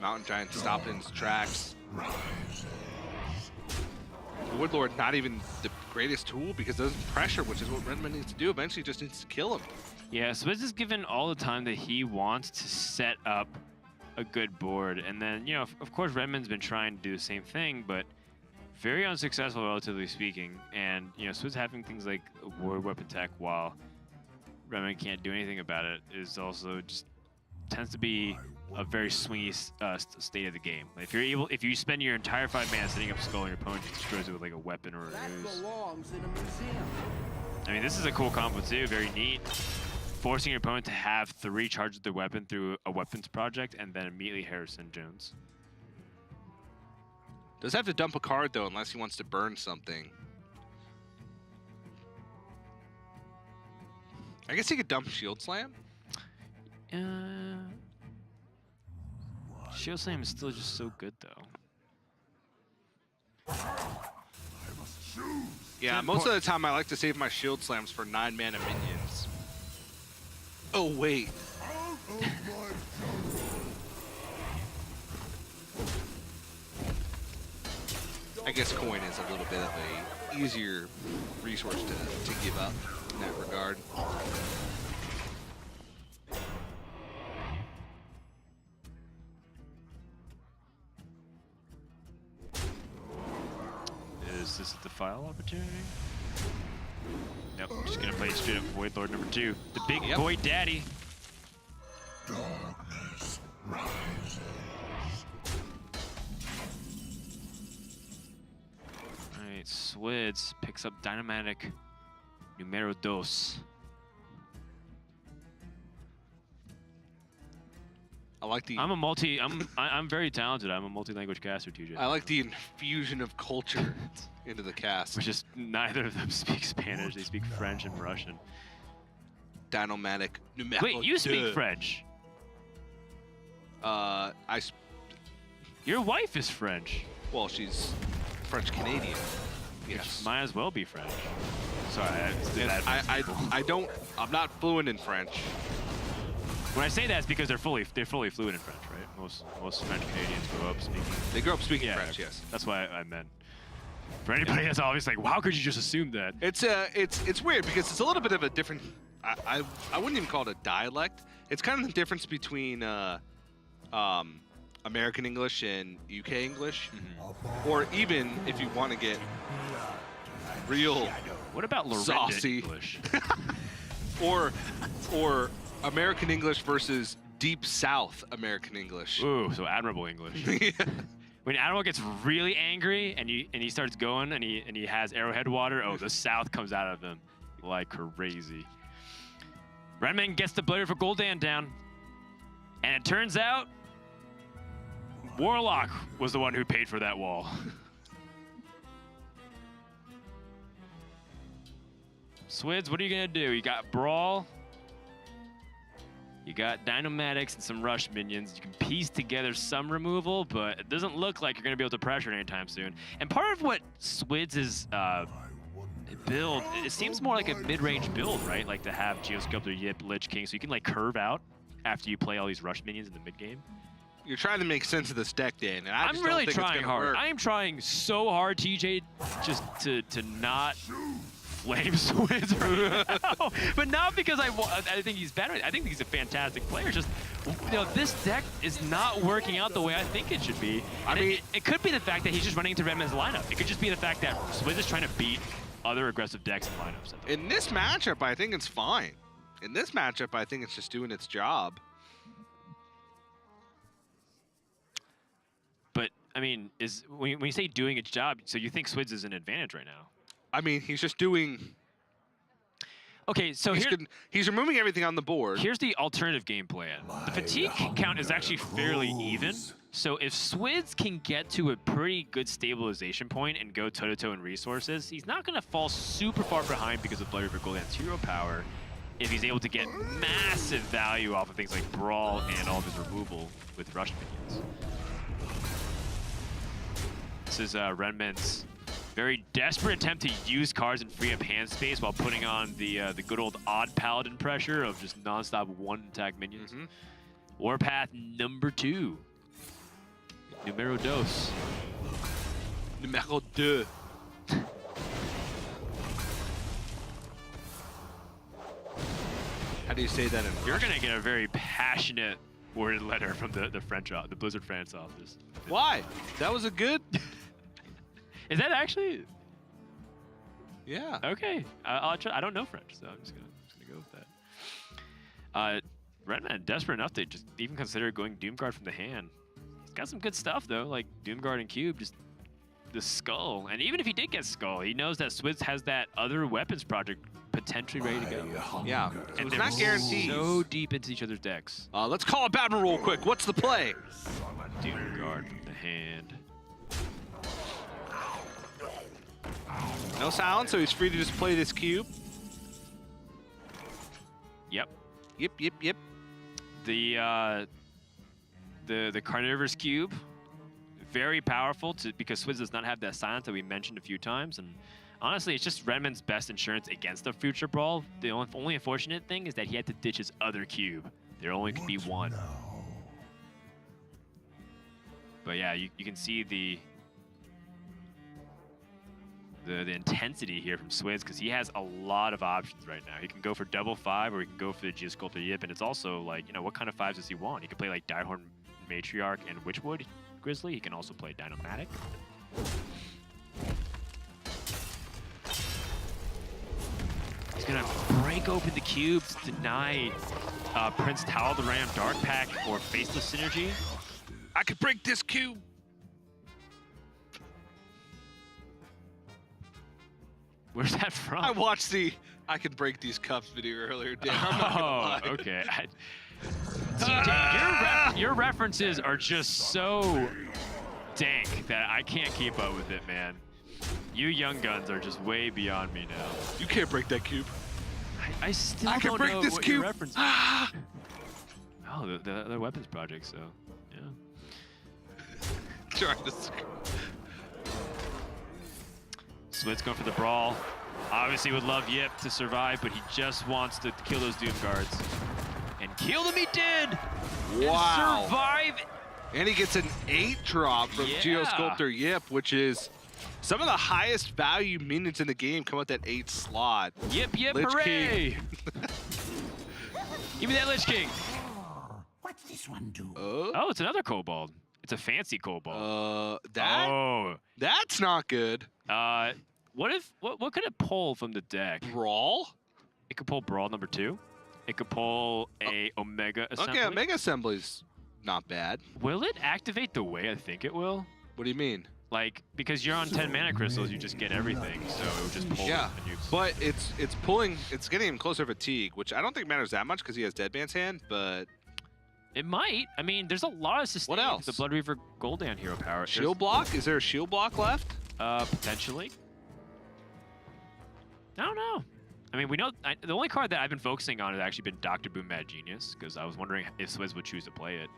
Mountain Giant stopped in his tracks. Woodlord not even the greatest tool because it doesn't pressure, which is what RENMEN needs to do. Eventually just needs to kill him. Yeah, Swidz is given all the time that he wants to set up a good board. And then, you know, of course, RENMEN's been trying to do the same thing, but very unsuccessful, relatively speaking. And, you know, Swidz having things like Ward Weapon Tech while RENMEN can't do anything about it is also just tends to be a very swingy state of the game. Like if you spend your entire 5 mana setting up a skull and your opponent just destroys it with like a weapon or a ruse. I mean, this is a cool combo too, very neat. Forcing your opponent to have 3 charges of their weapon through a weapons project and then immediately Harrison Jones. Does have to dump a card though, unless he wants to burn something. I guess he could dump Shield Slam. Shield Slam is still just so good though. Yeah, most of the time I like to save my Shield Slams for 9 mana minions. Oh wait. I guess coin is a little bit of a easier resource to give up in that regard. Is this the file opportunity? Nope, just gonna play straight up Void Lord number 2. The big boy daddy. Darkness rises. Alright, Swidz picks up Dynamatic Numero 2. I like the. I'm very talented. I'm a multi-language caster, TJ. I like the infusion of culture into the cast. Which is neither of them speak Spanish. They speak French and Russian. Dynamatic Numero Wait, you speak 2. French? Your wife is French. Well, she's French Canadian. Yes. Might as well be French. Sorry, I'm not fluent in French. When I say that, it's because they're fully fluent in French, right? Most French Canadians grow up speaking. They grow up speaking French, yes. That's why I meant. For anybody that's always like, wow, how could you just assume that? It's weird because it's a little bit of a different. I wouldn't even call it a dialect. It's kind of the difference between American English and UK English, or even if you want to get real. What about Lorinda saucy English? or American English versus Deep South American English. Ooh, so Admirable English. When Admiral gets really angry and he starts going and he has Arrowhead water, oh, the South comes out of him like crazy. RENMEN gets the Blade for Gul'dan down, and it turns out Warlock was the one who paid for that wall. Swidz, what are you gonna do? You got Brawl, you got Dynamatics and some Rush minions. You can piece together some removal, but it doesn't look like you're gonna be able to pressure anytime soon. And part of what Swidz' build, it seems more like a mid-range build, right? Like to have Geosculptor, Yip, Lich King, so you can like curve out after you play all these Rush minions in the mid game. You're trying to make sense of this deck, Dan, and I'm just really don't think trying it's hard. work. I am trying so hard, TJ, just to not flame Swidz right now. But not because I think he's better. I think he's a fantastic player. Just, you know, this deck is not working out the way I think it should be. I mean, it could be the fact that he's just running into RENMEN's lineup. It could just be the fact that Swidz is trying to beat other aggressive decks and lineups. In this matchup, I think it's fine. In this matchup, I think it's just doing its job. But, I mean, when you say doing its job, so you think Swidz is an advantage right now? I mean, he's just doing... Okay, so he's removing everything on the board. Here's the alternative game plan. The fatigue count is actually fairly even. So if Swidz can get to a pretty good stabilization point and go toe-to-toe in resources, he's not going to fall super far behind because of Bloody River Gul'dan's hero power if he's able to get massive value off of things like Brawl and all of his removal with Rush minions. This is RENMEN's very desperate attempt to use cards and free up hand space while putting on the good old odd paladin pressure of just non-stop one-attack minions. Warpath number 2. Numero dos. Numero deux. How do you say that in You're going to get a very passionate worded letter from the French, the Blizzard France office. Why? That was a good... Is that actually? Yeah. Okay. I'll try. I don't know French, so I'm just gonna go with that. RENMEN desperate enough to just even consider going Doomguard from the hand. He's got some good stuff though, like Doomguard and Cube, just the Skull. And even if he did get Skull, he knows that Swidz has that other weapons project potentially ready to go. Yeah. So and it's not guaranteed. So deep into each other's decks. Let's call a battle real quick. What's the play? Doomguard from the hand. No silence, so he's free to just play this cube. Yep. Yep. The Carnivorous Cube, very powerful because Swidz does not have that silence that we mentioned a few times, and honestly, it's just RENMEN's best insurance against the future Brawl. The only unfortunate thing is that he had to ditch his other cube. There only could be one. But yeah, you can see the intensity here from Swidz because he has a lot of options right now. He can go for double 5 or he can go for the Geosculptor Yip, and it's also like, you know, what kind of 5s does he want? He can play like Direhorn Matriarch and Witchwood Grizzly. He can also play Dynomatic. He's gonna break open the cube to deny Prince Tal'Daram Dark Pack or Faceless Synergy. I could break this cube. Where's that from? I watched the I Can Break These Cups video earlier, Dan. I'm not gonna lie. Okay. TJ, your references are just so dank that I can't keep up with it, man. You young guns are just way beyond me now. You can't break that cube. I still can don't break know this what cube. your reference is. Oh, the other weapons project, so yeah. Trying to Swidz going for the Brawl. Obviously would love Yip to survive, but he just wants to kill those Doom Guards. And kill them he did! Wow. And survive! And he gets an 8 drop from Geosculptor Yip, which is some of the highest value minions in the game come out that 8 slot. Yip, Lich hooray! Give me that Lich King. What's this one do? Oh, it's another Kobold. It's a fancy Kobold. That's not good. What could it pull from the deck? Brawl? It could pull Brawl number 2. It could pull a Omega Assembly. Okay, Omega Assembly's not bad. Will it activate the way I think it will? What do you mean? Like, because you're on 10 mana crystals, you just get everything, so it would just pull. Yeah, and but it's getting him closer to fatigue, which I don't think matters that much because he has Deadman's Hand, but It might. I mean, there's a lot of sustain. What else? The Blood Reaver Gul'dan hero power. Shield block? Is there a shield block left? Potentially. I don't know. I mean, we know the only card that I've been focusing on has actually been Dr. Boom Mad Genius, because I was wondering if Swidz would choose to play it.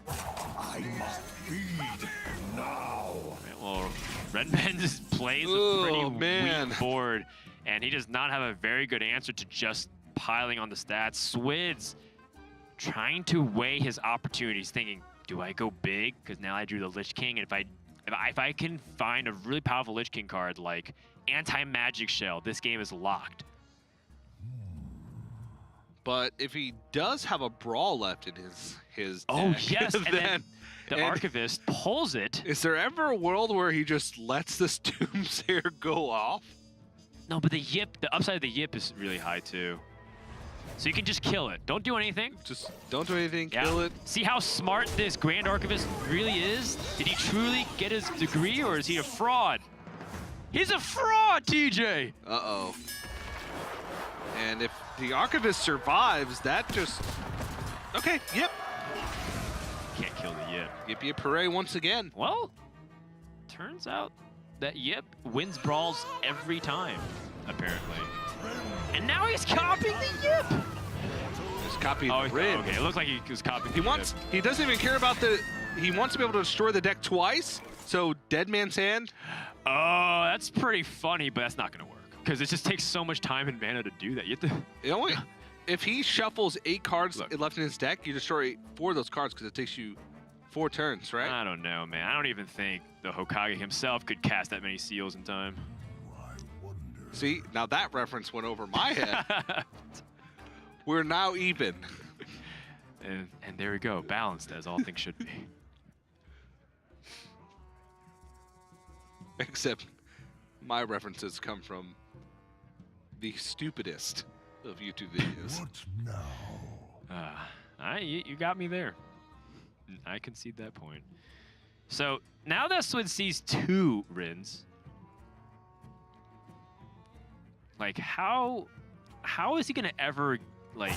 I must feed now. Right, well, RENMEN just plays a pretty weak board, and he does not have a very good answer to just piling on the stats. Swidz trying to weigh his opportunities, thinking, do I go big? Because now I drew the Lich King, and if I can find a really powerful Lich King card like Anti-Magic Shell, this game is locked. But if he does have a Brawl left in his oh deck, yes, and then the Archivist pulls it. Is there ever a world where he just lets this Doomsayer go off? No, but the upside of the Yip is really high too. So you can just kill it. Don't do anything. Just don't do anything, kill it. See how smart this Grand Archivist really is? Did he truly get his degree, or is he a fraud? He's a fraud, TJ! Uh-oh. And if the Archivist survives, that just... Okay, Yip. Can't kill the Yip. Yip Yip Hooray once again. Well, turns out that Yip wins brawls every time, apparently. And now he's copying the Yip! He's copying the Rin. Okay, it looked like he was copying the Yip. He doesn't even care about the... He wants to be able to destroy the deck twice, so Dead Man's Hand. Oh, that's pretty funny, but that's not going to work. Because it just takes so much time and mana to do that. You have to... If he shuffles 8 cards left in his deck, you destroy 4 of those cards because it takes you 4 turns, right? I don't know, man. I don't even think the Hokage himself could cast that many seals in time. See, now that reference went over my head. We're now even. And there we go, balanced as all things should be. Except my references come from the stupidest of YouTube videos. What now? You got me there. I concede that point. So now that Swidz sees 2 Rins, like how is he gonna ever like?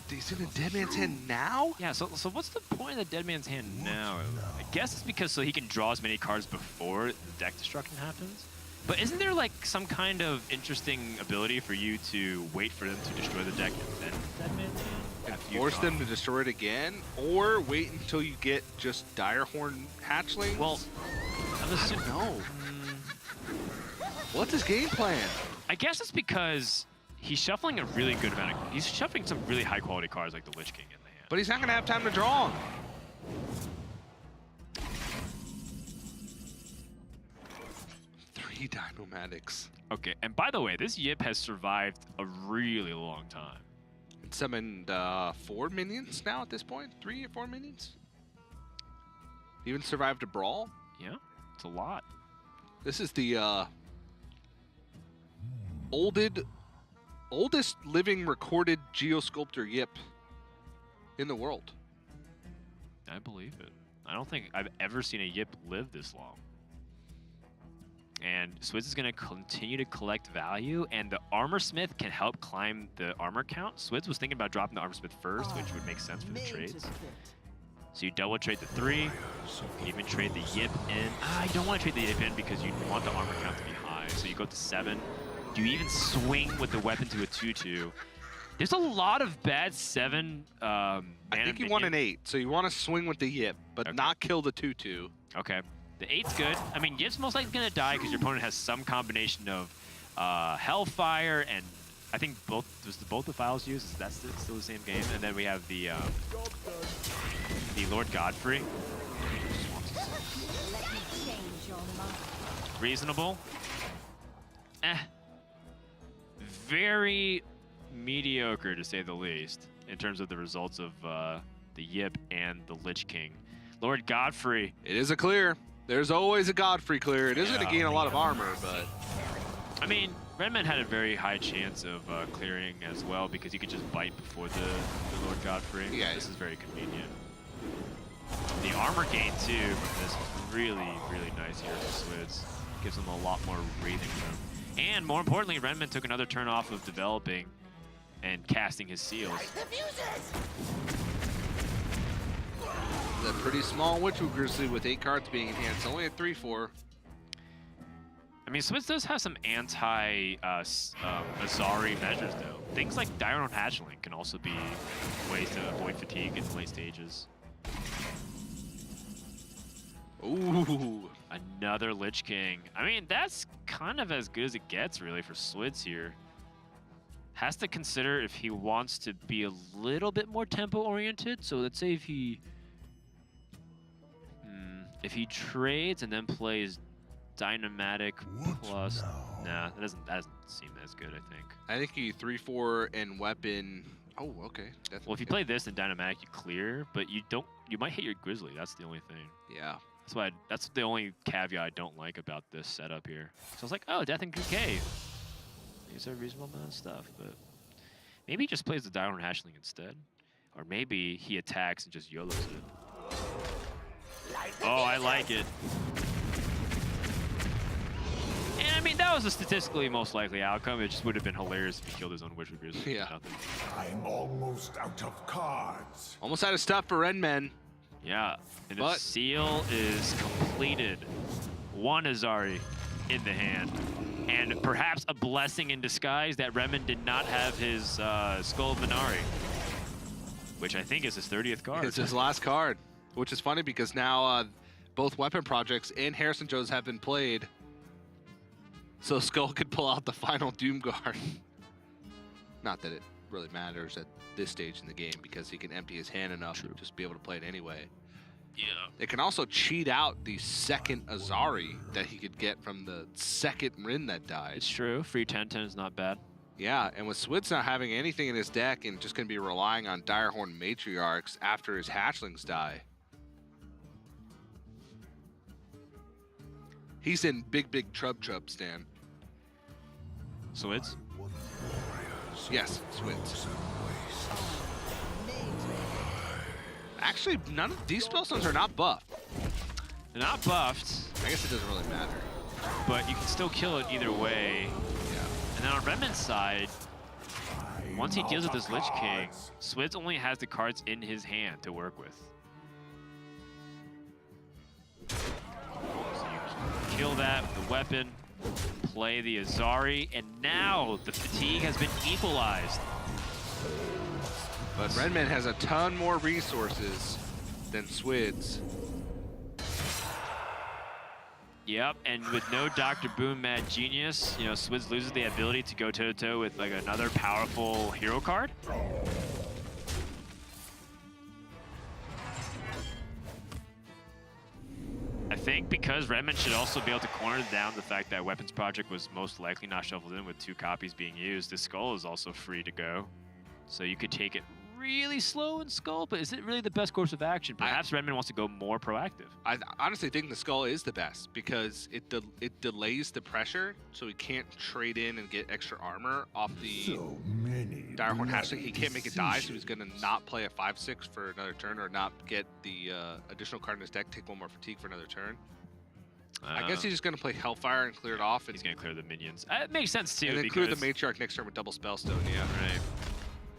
He's in a Dead Man's Hand now? Yeah. So what's the point of the Dead Man's Hand now? I guess it's because so he can draw as many cards before the deck destruction happens. But isn't there like some kind of interesting ability for you to wait for them to destroy the deck and then Dead Man's Hand? And force them to destroy it again, or wait until you get just Direhorn hatchlings? Well, I'm assuming no. What's his game plan? I guess it's because he's shuffling a really good amount of... He's shuffling some really high-quality cards like the Lich King in the hand. But he's not going to have time to draw them. Three Dynamatics. Okay, and by the way, this Yip has survived a really long time. It's summoned 4 minions now at this point? 3 or 4 minions? Even survived a brawl? Yeah, it's a lot. This is the oldest living recorded Geosculptor Yip in the world. I believe it. I don't think I've ever seen a Yip live this long. And Swidz is going to continue to collect value, and the Armor Smith can help climb the armor count. Swidz was thinking about dropping the Armor Smith first, which would make sense for the trades. So you double trade the 3, you can even trade the Yip in. I don't want to trade the Yip in because you want the armor count to be high. So you go to 7. Do you even swing with the weapon to a 2/2? There's a lot of bad 7 I think you want an 8, so you want to swing with the Yip, but not kill the 2/2. Okay. The 8's good. I mean, Yip's most likely going to die because your opponent has some combination of Hellfire and I think both the files used. That's still the same game. And then we have the Lord Godfrey. Reasonable. Very mediocre to say the least in terms of the results of the Yip and the Lich King. Lord Godfrey. It is a clear. There's always a Godfrey clear. It is going to gain a lot of armor, but... I mean, RENMEN had a very high chance of clearing as well because you could just bite before the Lord Godfrey. Yeah. This is very convenient. The armor gain, too, from this is really, really nice here for Swidz. Gives him a lot more breathing room. And more importantly, RENMEN took another turn off of developing and casting his seals. The pretty small Witchwood Grizzly with 8 cards being in hand. It's only at 3-4. I mean, Swidz does have some anti-Azari measures, though. Things like Diurnal Hatchling can also be ways to avoid fatigue in late stages. Ooh. Another Lich King. I mean, that's kind of as good as it gets, really, for Swidz here. Has to consider if he wants to be a little bit more tempo-oriented. So let's say if he trades and then plays Dynamatic plus... Nah, that doesn't seem as good, I think. I think you 3-4 and weapon... Oh, okay. Well, if you play this and Dynamatic, you clear, but you might hit your Grizzly. That's the only thing. Yeah. That's the only caveat I don't like about this setup here. So I was like, oh, Death and Decay. These are a reasonable amount of stuff, but maybe he just plays the Diurnal Hatchling instead. Or maybe he attacks and just YOLOs it. Oh, I like it. And I mean, that was a statistically most likely outcome. It just would have been hilarious if he killed his own Witchwood Grizzly. Yeah. I'm almost out of cards. Almost out of stuff for RENMEN. Yeah, and the seal is completed. One Azari in the hand. And perhaps a blessing in disguise that RENMEN did not have his Skull of Minari, which I think is his 30th card. It's his last card, which is funny because now both weapon projects and Harrison Joes have been played. So Skull could pull out the final Doom Guard. Not that it really matters at this stage in the game because he can empty his hand enough to just be able to play it anyway. Yeah. It can also cheat out the second Azari that he could get from the second Rin that died. It's true. Free 10-10 is not bad. Yeah, and with Swidz not having anything in his deck and just going to be relying on Direhorn Matriarchs after his hatchlings die. He's in big trub, Stan. Swidz? Yes, Swidz. Actually, none of these spellstones are not buffed. They're not buffed. I guess it doesn't really matter. But you can still kill it either way. Yeah. And then on RENMEN's side, once he deals with this Lich King, Swidz only has the cards in his hand to work with. So you kill that with the weapon, play the Azari, and now the fatigue has been equalized. But RENMEN has a ton more resources than Swidz. Yep, and with no Dr. Boom Mad Genius, you know, Swidz loses the ability to go toe-to-toe with like another powerful hero card. I think because RENMEN should also be able to corner down the fact that Weapons Project was most likely not shuffled in with 2 copies being used, the Skull is also free to go. So you could take it really slow in Skull, but is it really the best course of action? Perhaps RENMEN wants to go more proactive. I honestly think the Skull is the best because it delays the pressure, so he can't trade in and get extra armor off the Direhorn Hatchling. He can't make it die, so he's going to not play a 5/6 for another turn or not get the additional card in his deck, take 1 more fatigue for another turn. I guess he's just going to play Hellfire and clear it off. And he's going to clear the minions. It makes sense, too. And then clear the Matriarch next turn with double Spellstone, yeah. Right.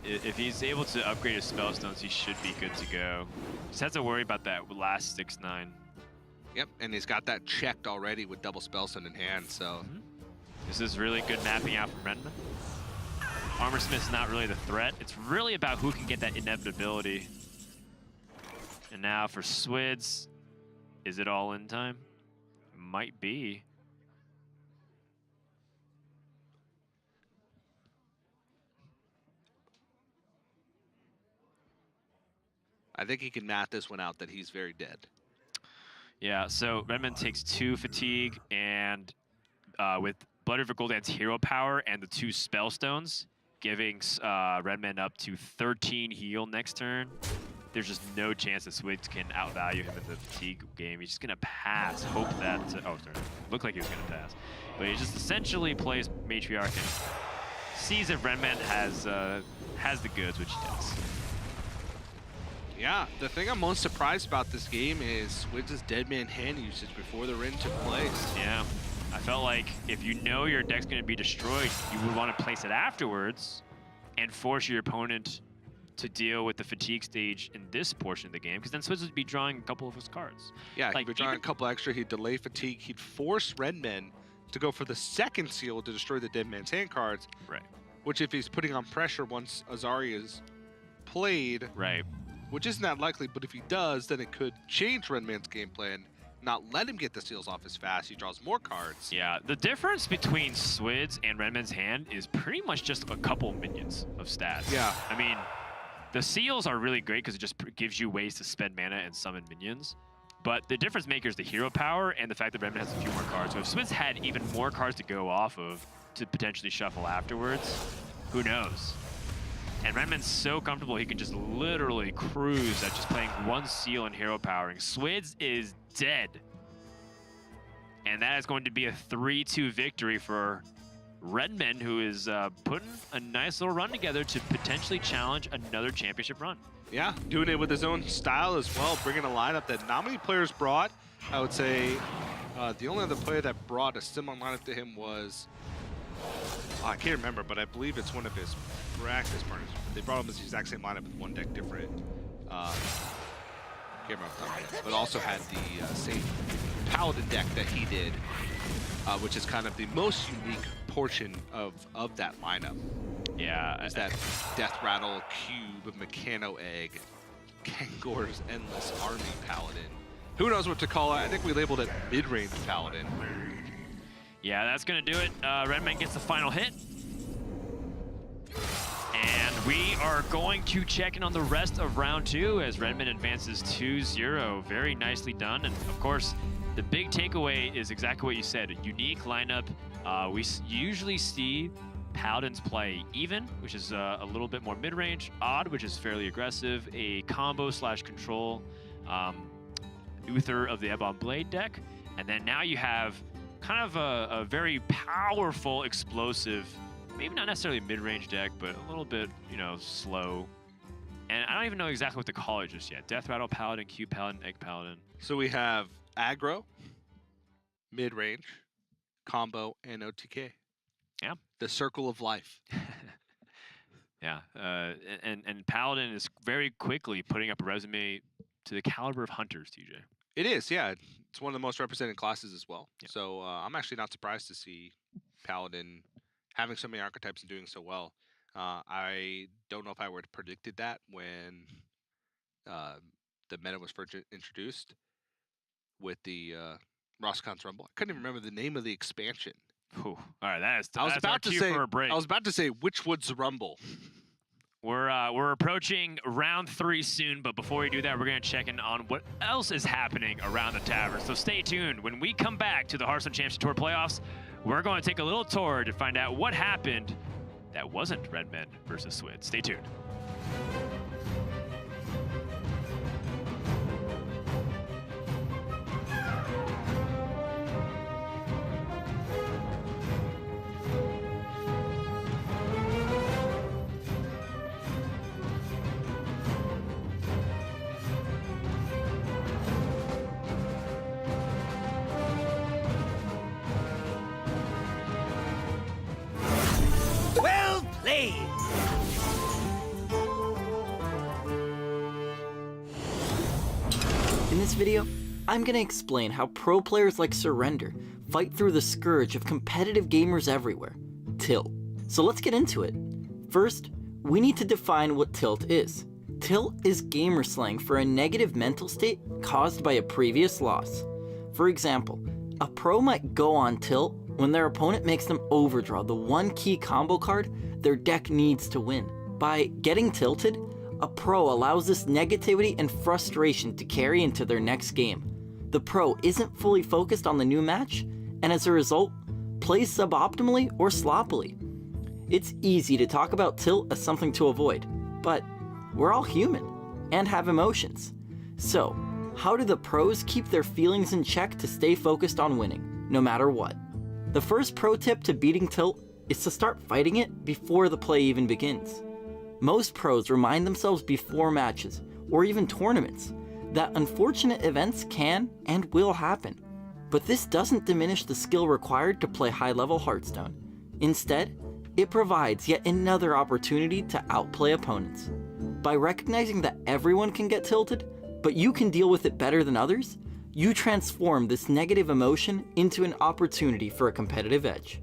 If he's able to upgrade his spellstones, he should be good to go. Just has to worry about that last 6/9. Yep, and he's got that checked already with double Spellstone in hand, so... This is really good mapping out from RENMEN. Armorsmith's not really the threat. It's really about who can get that inevitability. And now for Swidz, is it all in time? Might be. I think he can math this one out that he's very dead. Yeah, so RENMEN takes 2 fatigue, and with Blood River Gul'dan's hero power and the 2 spellstones, giving RENMEN up to 13 heal next turn. There's just no chance that Swidz can outvalue him in the fatigue game. He's just gonna pass, hope that. Oh, sorry, looked like he was gonna pass, but he just essentially plays Matriarch and sees if RENMEN has the goods, which he does. Yeah, the thing I'm most surprised about this game is Swidz's Dead Man hand usage before the Rin took place. Yeah. I felt like if you know your deck's going to be destroyed, you would want to place it afterwards and force your opponent to deal with the fatigue stage in this portion of the game, because then Swidz would be drawing a couple of his cards. Yeah, like, he'd be drawing a couple extra, he'd delay fatigue, he'd force RENMEN to go for the second seal to destroy the dead man's hand cards. Right. Which if he's putting on pressure once Azari is played, right, which isn't that likely, but if he does, then it could change RENMEN's game plan, not let him get the seals off as fast, he draws more cards. Yeah, the difference between Swidz and RENMEN's hand is pretty much just a couple minions of stats. Yeah. I mean, the seals are really great because it just gives you ways to spend mana and summon minions. But the difference maker is the hero power and the fact that RENMEN has a few more cards. So if Swidz had even more cards to go off of to potentially shuffle afterwards, who knows? And RENMEN's so comfortable he can just literally cruise at just playing one seal and hero powering. Swidz is dead. And that is going to be a 3-2 victory for RENMEN, who is putting a nice little run together to potentially challenge another championship run. Yeah, doing it with his own style as well, bringing a lineup that not many players brought. I would say the only other player that brought a similar lineup to him was, I can't remember, but I believe it's one of his practice partners. They brought him as the exact same lineup with one deck different. Can't remember, but also had the same Paladin deck that he did, which is kind of the most unique portion of that lineup. Yeah. Is that Death Rattle, Cube, Mechano Egg, Kangor's Endless Army Paladin. Who knows what to call it? I think we labeled it mid-range Paladin. Yeah, that's going to do it. RENMEN gets the final hit. And we are going to check in on the rest of round 2 as RENMEN advances 2-0. Very nicely done. And of course, the big takeaway is exactly what you said. A unique lineup. We usually see Paladins play even, which is a little bit more mid-range. Odd, which is fairly aggressive. A combo/control Uther of the Ebon Blade deck. And then now you have kind of a very powerful, explosive, maybe not necessarily mid-range deck, but a little bit, you know, slow. And I don't even know exactly what to call it just yet. Death Rattle Paladin, Cube Paladin, Egg Paladin. So we have aggro, mid-range, combo, and OTK. Yeah. The circle of life. Yeah, and Paladin is very quickly putting up a resume to the caliber of Hunters, TJ. It is, yeah. It's one of the most represented classes as well. Yeah. So I'm actually not surprised to see Paladin having so many archetypes and doing so well. I don't know if I would have predicted that when the meta was first introduced with the Roscon's Rumble. I couldn't even remember the name of the expansion. Ooh. All right, that's I was our about to cue say. for a break. I was about to say which wood's Rumble. We're approaching round 3 soon, but before we do that, we're gonna check in on what else is happening around the tavern. So stay tuned. When we come back to the Hearthstone Championship Tour playoffs, we're going to take a little tour to find out what happened that wasn't RENMEN versus Swidz. Stay tuned. Well played! In this video, I'm gonna explain how pro players like Surrender fight through the scourge of competitive gamers everywhere, tilt. So let's get into it. First, we need to define what tilt is. Tilt is gamer slang for a negative mental state caused by a previous loss. For example, a pro might go on tilt when their opponent makes them overdraw the one key combo card their deck needs to win. By getting tilted, a pro allows this negativity and frustration to carry into their next game. The pro isn't fully focused on the new match, and as a result, plays suboptimally or sloppily. It's easy to talk about tilt as something to avoid, but we're all human and have emotions. So, how do the pros keep their feelings in check to stay focused on winning, no matter what? The first pro tip to beating tilt is to start fighting it before the play even begins. Most pros remind themselves before matches, or even tournaments, that unfortunate events can and will happen. But this doesn't diminish the skill required to play high-level Hearthstone. Instead, it provides yet another opportunity to outplay opponents. By recognizing that everyone can get tilted, but you can deal with it better than others, you transform this negative emotion into an opportunity for a competitive edge.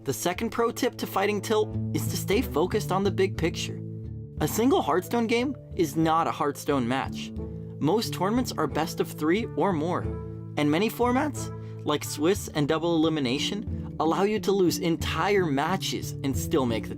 The second pro tip to fighting tilt is to stay focused on the big picture. A single Hearthstone game is not a Hearthstone match. Most tournaments are best of 3 or more, and many formats, like Swidz and double elimination, allow you to lose entire matches and still make the